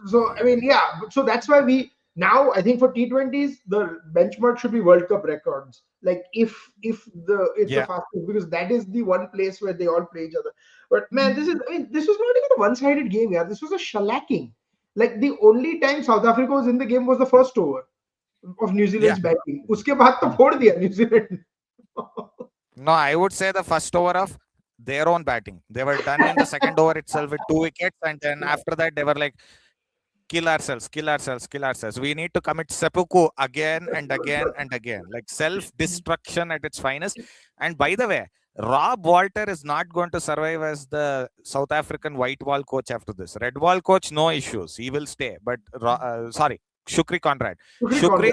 S4: So I mean, so that's why now I think for T20s the benchmark should be World Cup records. Like if it's the fastest, because that is the one place where they all play each other. But man, this was not even a one-sided game. This was a shellacking. Like the only time South Africa was in the game was the first over of New Zealand's batting. उसके बाद तो फोड़ दिया New Zealand.
S2: No, I would say the first over of their own batting. They were done in the second over itself with 2 wickets, and then after that they were like, kill ourselves, kill ourselves, kill ourselves. We need to commit seppuku again and again and again, like self-destruction at its finest. And by the way, Rob Walter is not going to survive as the South African white ball coach after this. Red ball coach, no issues. He will stay. But sorry, Shukri Conrad. Shukri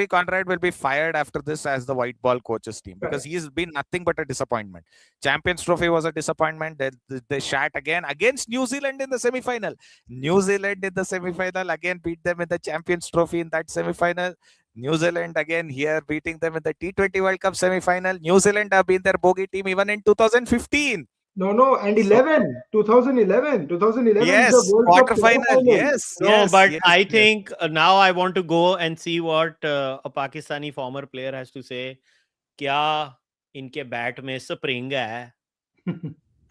S2: Conrad will be fired after this as the white ball coaches team, because he's been nothing but a disappointment. Champions Trophy was a disappointment. They shat again against New Zealand in the semi-final. New Zealand in the semi-final again beat them in the Champions Trophy in that semi-final. New Zealand again here beating them in the T20 World Cup semi-final. New Zealand have been their bogey team even in 2015.
S4: No, and 2011.
S2: Yes,
S4: the World Cup
S2: quarterfinal. Yes,
S1: No,
S2: yes,
S1: but
S2: yes,
S1: I
S2: yes.
S1: think now I want to go and see what a Pakistani former player has to say. क्या इनके bat में spring है?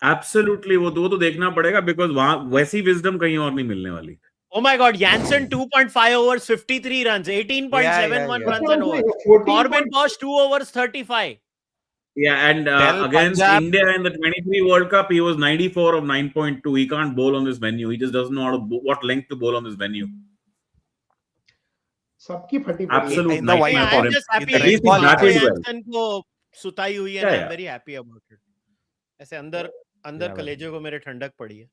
S3: Absolutely, वो तो देखना पड़ेगा, because वहां वैसी wisdom कहीं और नहीं मिलने वाली.
S1: Oh my God, Jansen 2.5 overs, 53 runs, 18.71 runs an over. Corbin Bosch 2 overs, 35.
S3: Yeah, and against
S2: Punjab.
S3: India in the 23 World Cup, he was 94 of 9.2. He can't bowl on this venue. He just doesn't know how to what length to bowl on this venue.
S4: सबकी फटी
S3: Absolute
S2: In the white
S3: nightmare
S2: ball.
S3: for
S1: I'm
S3: him.
S1: just happy.
S2: At least he batted
S3: well.
S1: Jansen को सुताई हुई है, and I'm very happy about it. ऐसे अंदर कलेजे को मेरे ठंडक पड़ी है.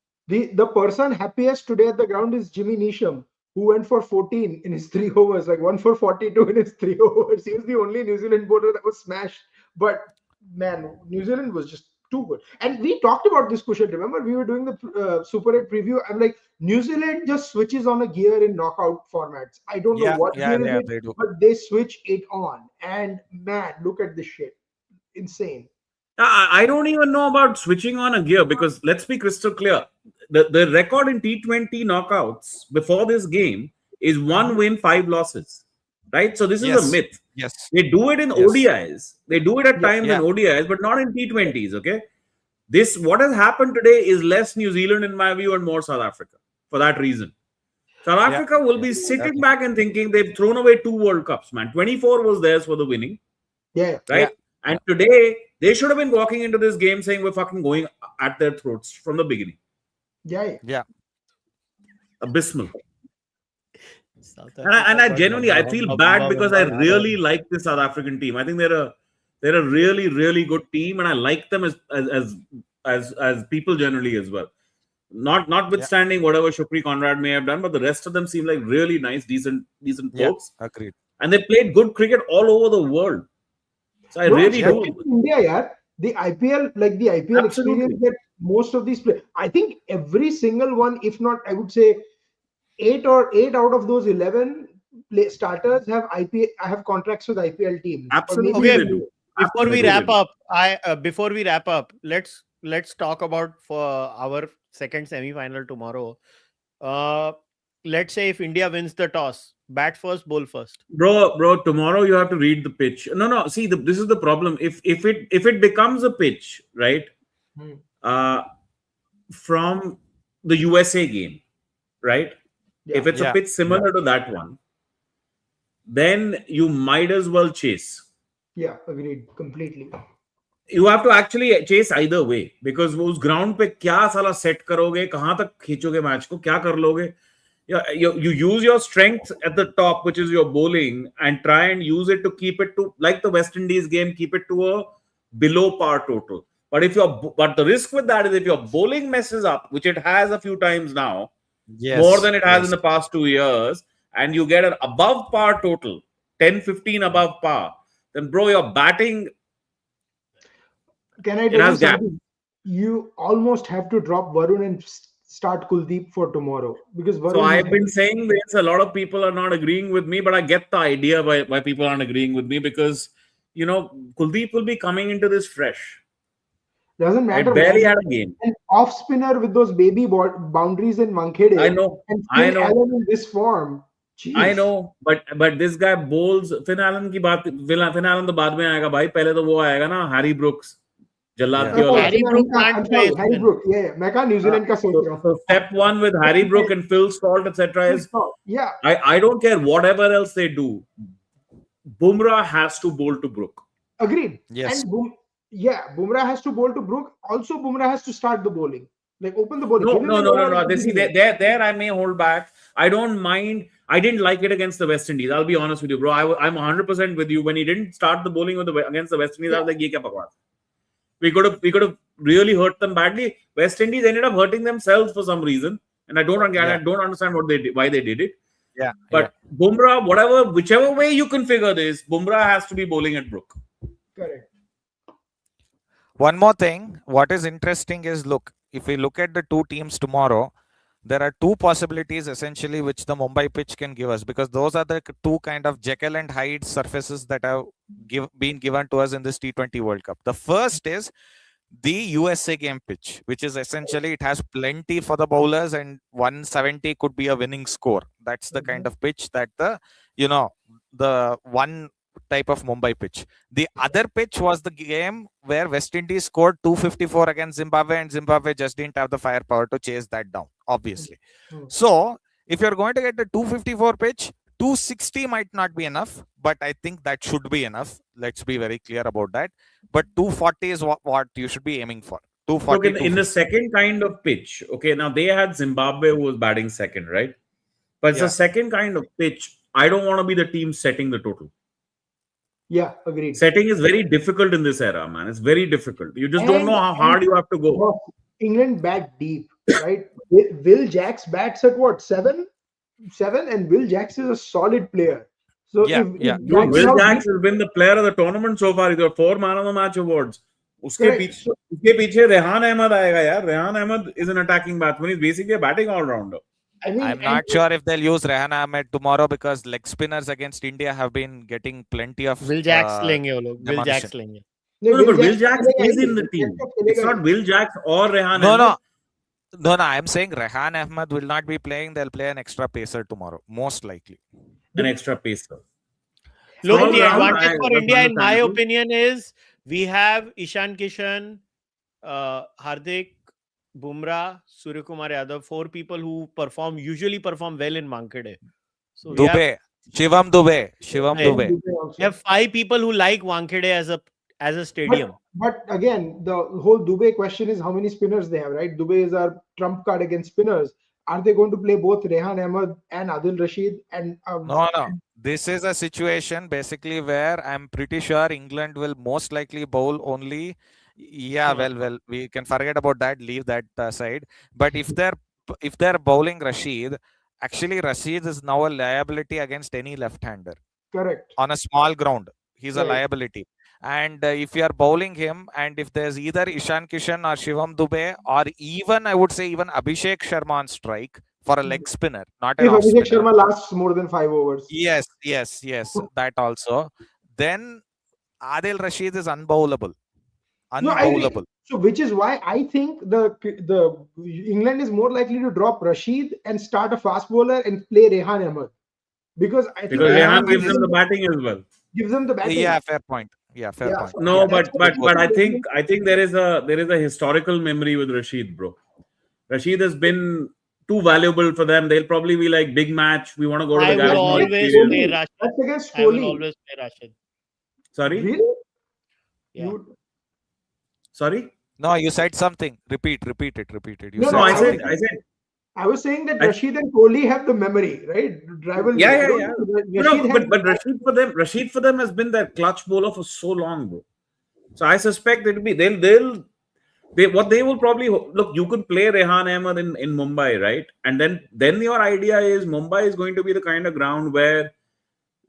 S4: The person happiest today at the ground is Jimmy Neesham, who went for 14 in his 3 overs, like 1 for 42 in his 3 overs. He was the only New Zealand bowler that was smashed. But man, New Zealand was just too good. And we talked about this, Kushal. Remember, we were doing the Super 8 preview. I'm like, New Zealand just switches on a gear in knockout formats. I don't know what gear it is,
S2: they do.
S4: but they switch it on. And man, look at this shit. Insane.
S3: I don't even know about switching on a gear, because let's be crystal clear. The record in T20 knockouts before this game is 1 win, 5 losses. Right? So this is a myth.
S2: Yes.
S3: They do it in ODIs. They do it at times
S2: Yeah.
S3: in ODIs, but not in T20s. Okay. What has happened today is less New Zealand in my view and more South Africa for that reason. South Africa will be sitting back and thinking they've thrown away 2 World Cups, man. 24 was theirs for the winning.
S4: Yeah.
S3: Right.
S2: Yeah.
S3: And today they should have been walking into this game saying we're fucking going at their throats from the beginning.
S4: Yeah.
S3: Abysmal. And I genuinely I feel bad, because I really like this South African team. I think they're a really, really good team, and I like them as people generally as well. Notwithstanding whatever Shukri Conrad may have done, but the rest of them seem like really nice, decent folks.
S2: Agreed.
S3: And they played good cricket all over the world. So I really do.
S4: India, yeah. The IPL, like the IPL
S3: Absolutely.
S4: experience that most of these players, I think every single one, if not, I would say 8 out of those 11 starters have contracts with IPL teams.
S3: Absolutely,
S1: Okay,
S3: they do.
S1: Before we
S3: Absolutely
S1: wrap up, let's talk about for our second semi-final tomorrow. Let's say if India wins the toss, bat first, bowl first.
S3: Bro, tomorrow you have to read the pitch. No. See, this is the problem. If it becomes a pitch, right? From the USA game, right?
S4: Yeah.
S3: If it's a pitch similar to that one, then you might as well chase.
S4: Yeah, agreed completely.
S3: You have to actually chase either way, because उस ground पे क्या साला set करोगे, कहाँ तक खींचोगे match को, क्या कर लोगे? You use your strength at the top, which is your bowling, and try and use it to keep it to, like the West Indies game, keep it to a below par total. But the risk with that is if your bowling messes up, which it has a few times now, more than it has in the past 2 years, and you get an above par total, 10-15 above par, then bro, your batting,
S4: can I tell you something? You almost have to drop Varun and start Kuldeep for tomorrow, because Varun.
S3: So I've been saying this. A lot of people are not agreeing with me, but I get the idea why people aren't agreeing with me, because Kuldeep will be coming into this fresh.
S4: Doesn't matter.
S3: I barely had a game.
S4: An off spinner with those baby boundaries in Wankhede.
S3: I know.
S4: And Finn Allen in this form. Jeez.
S3: I know, but this guy bowls. Finn Allen की बात, Finn Allen तो बाद में आएगा भाई. पहले तो वो आएगा ना, Harry Brooks. जल्लाद
S2: Yeah.
S3: की औलाद.
S1: Harry Brook can't
S4: I'm
S1: play
S4: sorry, Harry
S1: spin.
S4: Brook. Yeah, मैं कहा न्यूजीलैंड का सोच रहा हूँ.
S3: So step one with Harry Brook and Phil Salt, etc. is
S4: Yeah,
S3: I don't care whatever else they do. Bumrah has to bowl to Brook.
S4: agreed.
S2: Yes.
S4: And Bumrah has to bowl to Brook. Also, Bumrah has to start the bowling, like open the bowling.
S3: No,
S4: Give him
S3: no,
S4: an
S3: no, no,
S4: over
S3: no.
S4: and
S3: This, see,
S4: everything.
S3: there I may hold back. I don't mind. I didn't like it against the West Indies. I'll be honest with you, bro. I'm 100% with you. When he didn't start the bowling with against the West Indies, I was like, "Ye kya bakwas?" We could have really hurt them badly. West Indies ended up hurting themselves for some reason, and I don't understand what they did, why they did it.
S2: Yeah.
S3: But Bumrah, whichever way you configure this, Bumrah has to be bowling at Brook.
S4: Correct.
S2: One more thing. What is interesting is, look, if we look at the two teams tomorrow, there are two possibilities essentially which the Mumbai pitch can give us, because those are the two kind of Jekyll and Hyde surfaces that have been given to us in this T20 World Cup. The first is the USA game pitch, which is essentially it has plenty for the bowlers and 170 could be a winning score. That's the kind of pitch that the one type of Mumbai pitch. The other pitch was the game where West Indies scored 254 against Zimbabwe, and Zimbabwe just didn't have the firepower to chase that down, obviously. So if you're going to get the 254 pitch, 260 might not be enough, but I think that should be enough. Let's be very clear about that. But 240 is what you should be aiming for. 240.
S3: Look, in the second kind of pitch, okay, now they had Zimbabwe who was batting second, right? But it's the second kind of pitch. I don't want to be the team setting the total.
S4: Yeah, agreed.
S3: Setting is very difficult in this era, man. It's very difficult. You just don't know how hard you have to go.
S4: England bat deep, right? Will Jacks bats at what, 7, and Will Jacks is a solid player. So
S3: Will Jacks has been the player of the tournament so far. He's got 4 Man of the Match awards. उसके पीछे रेहान अहमद आएगा यार. Rehan Ahmad is an attacking batsman. He's basically a batting all-rounder.
S2: I'm not sure if they'll use Rehan Ahmed tomorrow, because leg spinners against India have been getting plenty of
S1: Will Jacks लेंगे वो लोग. Will Jacks लेंगे.
S3: No, but Will Jacks is in the team. It's not Will Jacks or Rehan Ahmed.
S2: No, I'm saying Rehan Ahmed will not be playing. They'll play an extra pacer tomorrow, most likely.
S3: An extra pacer.
S1: Look, the advantage for India, in my opinion, is we have Ishan Kishan, Hardik, Bumrah, Suryakumar Yadav, 4 people who usually perform well in Wankhede. So
S2: Shivam Dube.
S1: We have 5 people who like Wankhede as a stadium.
S4: But again, the whole Dube question is how many spinners they have, right? Dube is our trump card against spinners. Are they going to play both Rehan Ahmed and Adil Rashid? And
S2: No. This is a situation basically where I'm pretty sure England will most likely bowl only. Well, we can forget about that. Leave that aside. But if they're bowling Rashid, actually Rashid is now a liability against any left-hander.
S4: Correct.
S2: On a small ground, he's a liability. And if you are bowling him, and if there's either Ishan Kishan or Shivam Dube, or even I would say even Abhishek Sharma on strike for a leg spinner, not an off spinner.
S4: If Abhishek Sharma lasts more than 5 overs.
S2: Yes, that also. Then Adil Rashid is unbowlable.
S4: So which is why I think the England is more likely to drop Rashid and start a fast bowler and play Rehan Ahmed, because I think
S3: Rehan gives them the batting as well.
S4: Gives them the batting.
S2: Yeah, fair point. Point.
S3: No, but I think there is a historical memory with Rashid, bro. Rashid has been too valuable for them. They'll probably be like, big match. We want to go to the guys.
S1: I will always play Rashid.
S4: That's against Kohli.
S1: I will always play Rashid.
S3: Sorry?
S4: Really?
S1: Yeah.
S3: Sorry?
S2: No, you said something. Repeat it.
S4: I was saying that Rashid and Kohli have the memory, right?
S3: Yeah. But Rashid for them has been their clutch bowler for so long, bro. So I suspect it'll be what they will probably look. You could play Rehan Ahmed in Mumbai, right? And then your idea is Mumbai is going to be the kind of ground where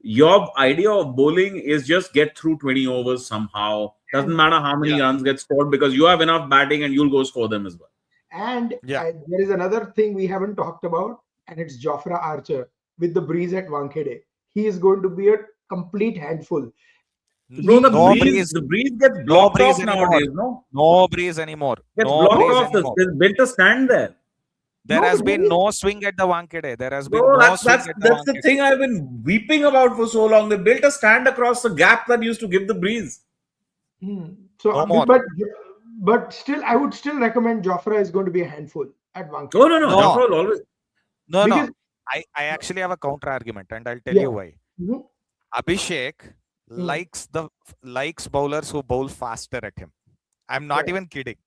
S3: your idea of bowling is just get through 20 overs somehow. Doesn't matter how many runs get scored, because you have enough batting and you'll go score them as well.
S4: And there is another thing we haven't talked about, and it's Jofra Archer with the breeze at Wankhede. He is going to be a complete handful.
S3: Bro, the breeze gets blocked off nowadays, no?
S2: No breeze anymore.
S3: Gets blocked off. There's built a stand there.
S2: There has been no swing at the Wankhede. There has been
S3: that's the thing I've been weeping about for so long. They built a stand across the gap that used to give the breeze.
S4: So, But still, I would still recommend Jofra is going to be a handful at Wankhede.
S3: Oh no,
S2: No.
S3: Jofra will always.
S2: No.
S4: Because
S2: I actually have a counter argument, and I'll tell
S4: yeah.
S2: you why.
S4: Mhm.
S2: Abhishek
S4: Mm.
S2: likes bowlers who bowl faster at him. I'm not
S4: Correct.
S2: even kidding.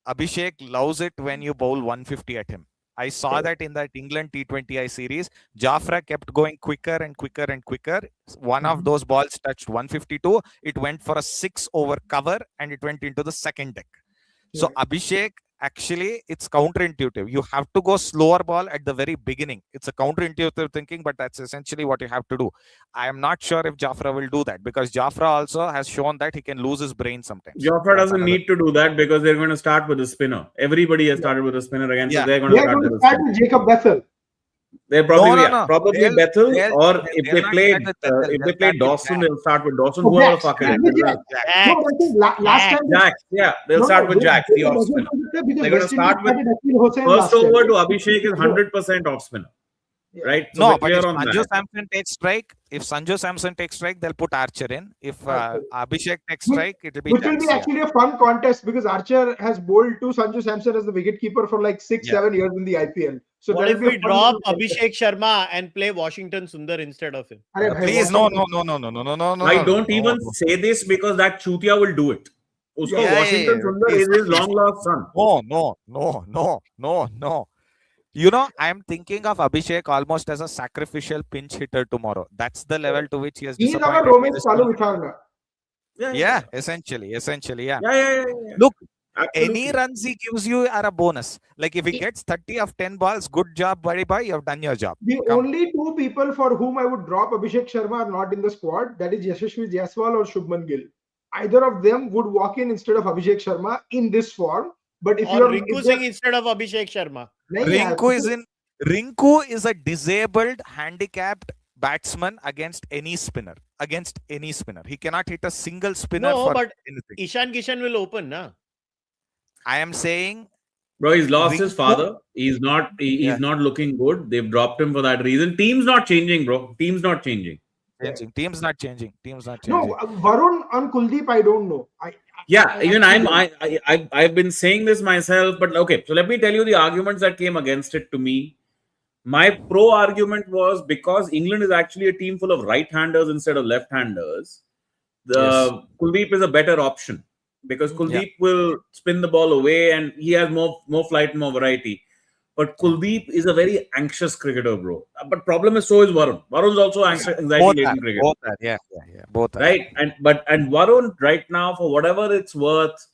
S2: Abhishek loves it when you bowl 150 at him. I saw that in that England T20I series. Jafra kept going quicker and quicker and quicker. One of
S4: Mhm.
S2: those balls touched 152. It went for a 6-over cover and it went into the second deck. So
S4: Right.
S2: Abhishek, actually, it's counterintuitive. You have to go slower ball at the very beginning. It's a counterintuitive thinking, but that's essentially what you have to do. I am not sure if Jafra will do that because Jafra also has shown that he can lose his brain sometimes.
S3: Jofra
S2: That's
S3: doesn't
S2: another.
S3: need to do that because they're going to start with a spinner. Everybody has
S4: Yeah.
S3: started with a spinner again, so
S2: Yeah.
S3: they're going
S4: They
S3: to
S4: are
S3: start
S4: going
S3: with
S4: to
S3: a
S4: start
S3: spinner.
S4: with Jacob Bethel.
S3: They're probably probably
S2: They'll,
S3: Bethel,
S2: they'll,
S3: or if
S2: they'll
S3: they
S2: not
S3: play
S2: start with Bethel.
S3: if
S2: They'll
S3: they play
S2: start with
S3: Dawson,
S2: Jack.
S3: they'll start with Dawson,
S4: Oh,
S3: whoever the
S4: Jax.
S3: fuck it
S4: Jack.
S3: is.
S4: With
S3: They'll-
S4: Jax. No, I think last
S1: Jax.
S4: time.
S3: Jax, yeah, they'll start with Jax, the off spinner.
S4: Because
S3: They're going to
S4: West Indies
S3: start with
S4: started Akil Hussain
S3: first
S4: last time.
S3: over to Abhishek is 100% off spinner,
S4: Yeah.
S3: right? So
S2: No,
S3: we're
S2: but if
S3: clear on
S2: Sanju
S3: that.
S2: Samson takes strike, they'll put Archer in. If
S4: Archer.
S2: Abhishek takes
S4: Which,
S2: strike, it'll be
S4: which will
S2: Jax.
S4: be
S2: Yeah.
S4: actually a fun contest because Archer has bowled to Sanju Samson as the wicketkeeper for like 6,
S2: Yeah.
S4: 7 years in the IPL. So
S1: What
S4: that'll
S1: if
S4: be a
S1: we
S4: fun
S1: drop
S4: little contest.
S1: Abhishek Sharma and play Washington Sundar instead of him?
S4: Arey bhai,
S2: Please,
S4: Washington-
S2: no.
S3: I don't even say this because that Chutia will do it. Usko
S4: Yeah.
S3: Washington Sundar
S2: Please,
S3: is his
S2: please.
S3: long lost son.
S2: No. You know, I am thinking of Abhishek almost as a sacrificial pinch hitter tomorrow. That's the level to which he has
S4: He is our
S2: disappointed me
S4: Romesh
S2: this
S4: Palu
S2: season.
S4: Vitharna.
S2: Yeah, essentially, yeah.
S3: Yeah.
S2: Look,
S3: Absolutely.
S2: any runs he gives you are a bonus. Like if he gets 30 of 10 balls, good job, buddy boy, you have done your job.
S4: The
S2: Come.
S4: only two people for whom I would drop Abhishek Sharma are not in the squad. That is Yashasvi Jaiswal or Shubman Gill. Either of them would walk in instead of Abhishek Sharma in this form. But if
S1: Or
S4: you're
S1: Rinku
S4: if they're-
S1: Singh instead of Abhishek Sharma?
S4: Nahi yaar,
S2: Rinku is a disabled, handicapped batsman against any spinner. He cannot hit a single spinner
S1: No,
S2: for
S1: but
S2: anything.
S1: Ishan Kishan will open, na?
S2: I am saying
S3: Bro, he's lost his
S2: Rinku-
S3: father. He's not looking good. They've dropped him for that reason. Team's not changing, bro. Team's not changing.
S2: team's not changing.
S4: no, Varun on Kuldeep, I don't know.
S3: Yeah, even I've been saying this myself, but okay. So let me tell you the arguments that came against it to me. My pro argument was because England is actually a team full of right-handers instead of left-handers.
S2: Yes.
S3: Kuldeep is a better option because Kuldeep will spin the ball away and he has more flight, more variety. But Kuldeep is a very anxious cricketer, bro. But problem is so is Varun. Varun's also anxiety-laden cricketer.
S2: Both are. Yeah. Both are.
S3: Right, and Varun right now, for whatever it's worth,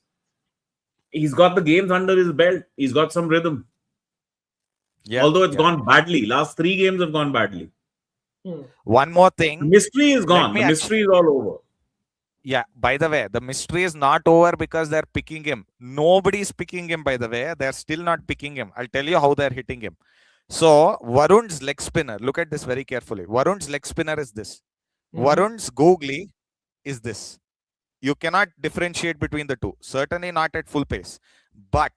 S3: he's got the games under his belt. He's got some rhythm.
S2: Yeah.
S3: Although it's gone badly. Last 3 games have gone badly.
S2: One more
S3: The
S2: thing.
S3: mystery is gone.
S2: me
S3: The mystery is all over.
S2: Yeah, by the way, the mystery is not over because they're picking him. Nobody's picking him, by the way. They're still not picking him. I'll tell you how they're hitting him. So, Varun's leg spinner, look at this very carefully. Varun's leg spinner is this. Varun's googly is this. You cannot differentiate between the two. Certainly not at full pace. But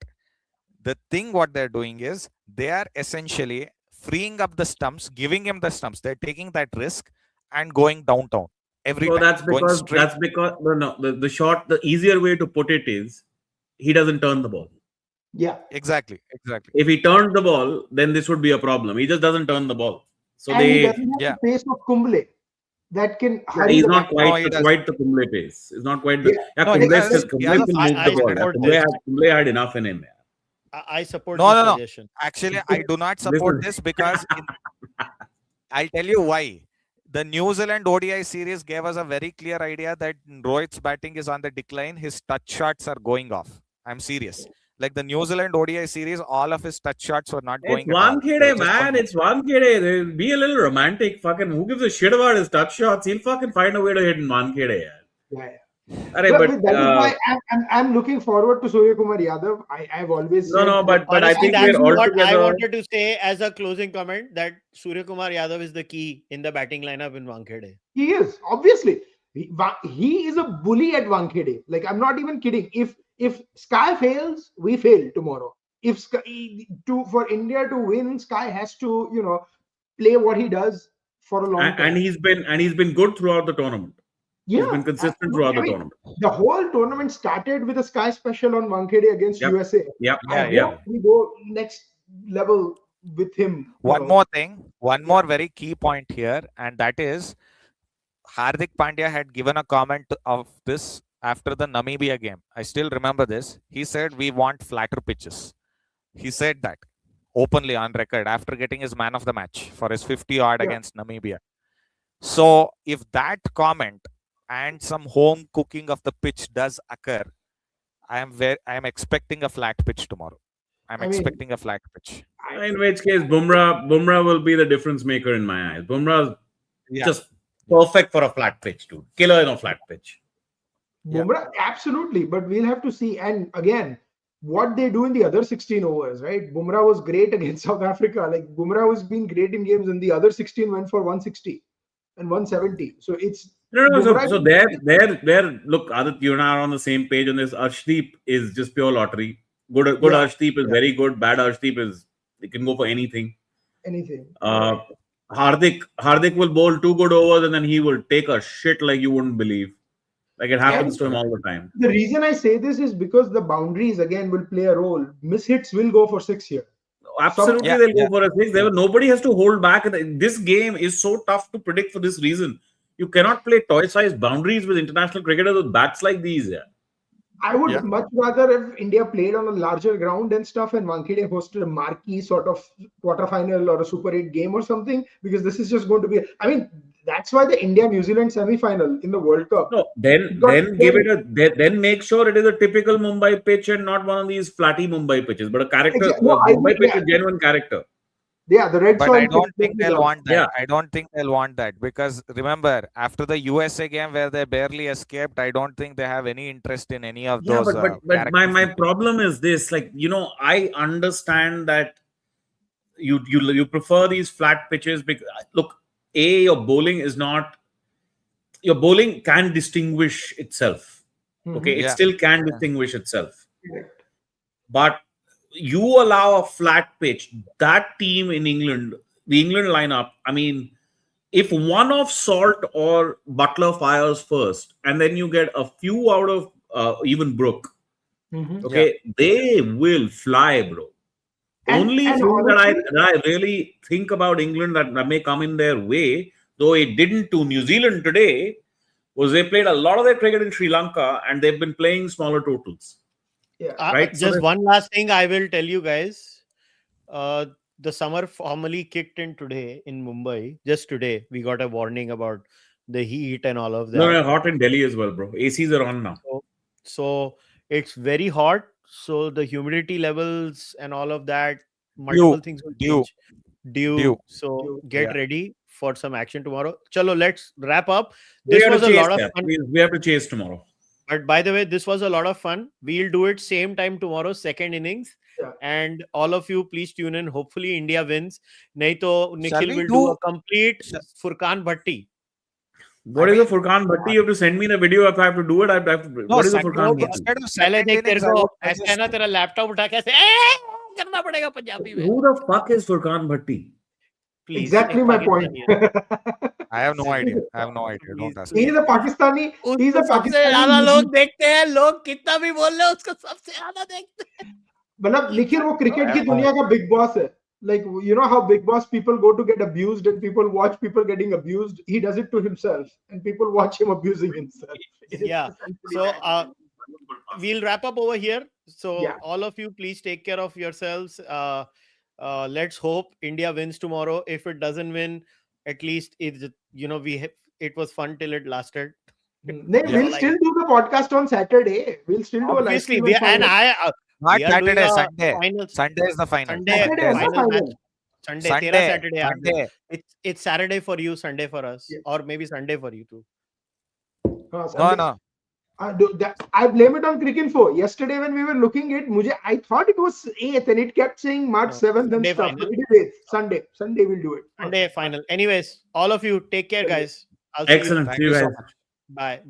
S2: the thing what they're doing is they are essentially freeing up the stumps, giving him the stumps. They're taking that risk and going downtown. Every
S3: So
S2: time.
S3: that's
S2: Going
S3: because
S2: straight.
S3: the easier way to put it is he doesn't turn the ball.
S4: Yeah.
S2: Exactly.
S3: If he turned the ball, then this would be a problem. He just doesn't turn the ball. So
S4: And he doesn't have the pace of Kumble that can hurry
S3: he's
S4: the
S3: not
S4: batsman.
S3: quite the Kumble pace. It's not quite the
S2: No, he
S3: Kumble
S2: does.
S3: still
S2: He has a
S3: can move
S1: I
S3: the ball.
S1: support
S3: Kumble
S1: this.
S3: had enough in him.
S1: I support
S2: No,
S1: this
S2: no.
S1: suggestion.
S2: Actually, I do not support this because I'll tell you why. The New Zealand ODI series gave us a very clear idea that Rohit's batting is on the decline. His touch shots are going off. I'm serious. Like the New Zealand ODI series, all of his touch shots were not going
S3: It's
S2: at all. They were
S3: Wankhede,
S2: just
S3: man.
S2: going-
S3: It's Wankhede. Be a little romantic. Fucking who gives a shit about his touch shots? He'll fucking find a way to hit in Wankhede.
S4: Yeah.
S3: Arey,
S4: But
S3: but
S4: that is why I'm looking forward to Surya Kumar Yadav. I've always said
S3: but I
S1: Honestly,
S3: think
S1: that's
S3: we're all
S1: what I
S3: together.
S1: wanted to say as a closing comment, that Surya Kumar Yadav is the key in the batting lineup in Wankhede.
S4: he is obviously he is a bully at Wankhede. Like I'm not even kidding. If Sky fails, we fail tomorrow. If for India to win, Sky has to play what he does for a long time.
S3: And he's been good throughout the tournament. He's been consistent throughout the tournament.
S4: The whole tournament started with a Sky special on Wankhede against
S3: Yep.
S4: USA.
S3: Yep.
S4: I
S2: Yeah,
S4: hope we go next level with him.
S2: One more very key point here, and that is Hardik Pandya had given a comment of this after the Namibia game. I still remember this. He said, "We want flatter pitches." He said that openly on record after getting his man of the match for his 50 odd against Namibia. So, if that comment and some home cooking of the pitch does occur, I am expecting a flat pitch tomorrow. I'm expecting a flat pitch.
S3: In which case, Bumrah will be the difference maker in my eyes. Bumrah's just perfect for a flat pitch, dude. Killer in a flat pitch.
S4: Bumrah, absolutely, but we'll have to see. And again, what they do in the other 16 overs, right? Bumrah was great against South Africa. Like Bumrah has been great in games, and the other 16 went for 160 and 170. So it's
S3: so there. Look, Adit, you and I are on the same page on this. Arshdeep is just pure lottery. Good Arshdeep is very good. Bad Arshdeep is they can go for anything. Hardik will bowl 2 good overs and then he will take a shit like you wouldn't believe. Like it happens to him all the time.
S4: The reason I say this is because the boundaries again will play a role. Mishits will go for 6 here.
S3: Absolutely, they'll go for a 6. Nobody has to hold back. This game is so tough to predict for this reason. You cannot play toy-sized boundaries with international cricketers with bats like these.
S4: I would much rather if India played on a larger ground and stuff, and Wankhede hosted a marquee sort of quarterfinal or a Super 8 game or something, because this is just going to be. I mean, that's why the India-New Zealand semi-final in the World Cup.
S3: No, then then make sure it is a typical Mumbai pitch and not one of these flatty Mumbai pitches, but a character. Mumbai pitch is genuine character.
S4: Yeah, the red
S2: but
S4: soil.
S2: I don't think they'll want that. Yeah. I don't think they'll want that because remember, after the USA game where they barely escaped, I don't think they have any interest in any of those.
S3: But my problem is this: like I understand that you prefer these flat pitches because look, your bowling is not. Your bowling can distinguish itself. Okay, it still can distinguish itself, but you allow a flat pitch. That team in England, the England lineup, I mean, if one of Salt or Butler fires first, and then you get a few out of even Brook, they will fly, bro. Only thing that I really think about England that may come in their way, though it didn't to New Zealand today, was they played a lot of their cricket in Sri Lanka and they've been playing smaller totals.
S4: Yeah.
S3: Right.
S1: Just one last thing I will tell you guys. The summer formally kicked in today in Mumbai. Just today, we got a warning about the heat and all of that.
S3: No, hot in Delhi as well, bro. ACs are on now.
S1: So it's very hot. So the humidity levels and all of that, multiple things will change. Dew. So get ready for some action tomorrow. Chalo, let's wrap up. This was a lot of fun.
S3: We have to chase tomorrow.
S1: But by the way, this was a lot of fun. We'll do it same time tomorrow, second innings.
S4: Yeah.
S1: And all of you, please tune in. Hopefully, India wins. Nahi to Nikhil will do a complete Furkan Bhatti.
S3: What is a Furkan Bhatti? You have to send me the video if I have to do it. I have to. What is a Furkan Bhatti? Who the fuck is Furkan Bhatti?
S1: Please,
S4: exactly my point.
S2: I have no idea. Don't ask.
S4: He's a Pakistani. He's a Pakistani.
S1: ज़्यादा लोग देखते हैं. लोग कितना भी बोल ले उसको सबसे ज़्यादा देखते हैं.
S4: मतलब निखिल वो क्रिकेट की दुनिया का बिग बॉस है. Like, you know how Big Boss people go to get abused and people watch people getting abused? He does it to himself and people watch him abusing himself.
S1: Yeah. So we'll wrap up over here. So all of you, please take care of yourselves. Let's hope India wins tomorrow. If it doesn't win, at least it was fun till it lasted.
S4: We'll still do the podcast on Saturday. We'll still do
S1: obviously,
S4: a live stream.
S2: Not Saturday, Sunday.
S1: Final.
S2: Sunday is the final.
S1: Sunday. It's Saturday for you, Sunday for us, or maybe Sunday for you too.
S2: No.
S4: I blame it on Cricinfo. Yesterday when we were looking at I thought it was 8th and it kept saying March 7th and stuff. It is 8th. Sunday we'll do it.
S1: Sunday final. Anyways, all of you take care, guys.
S3: Excellent. See you guys.
S1: Bye.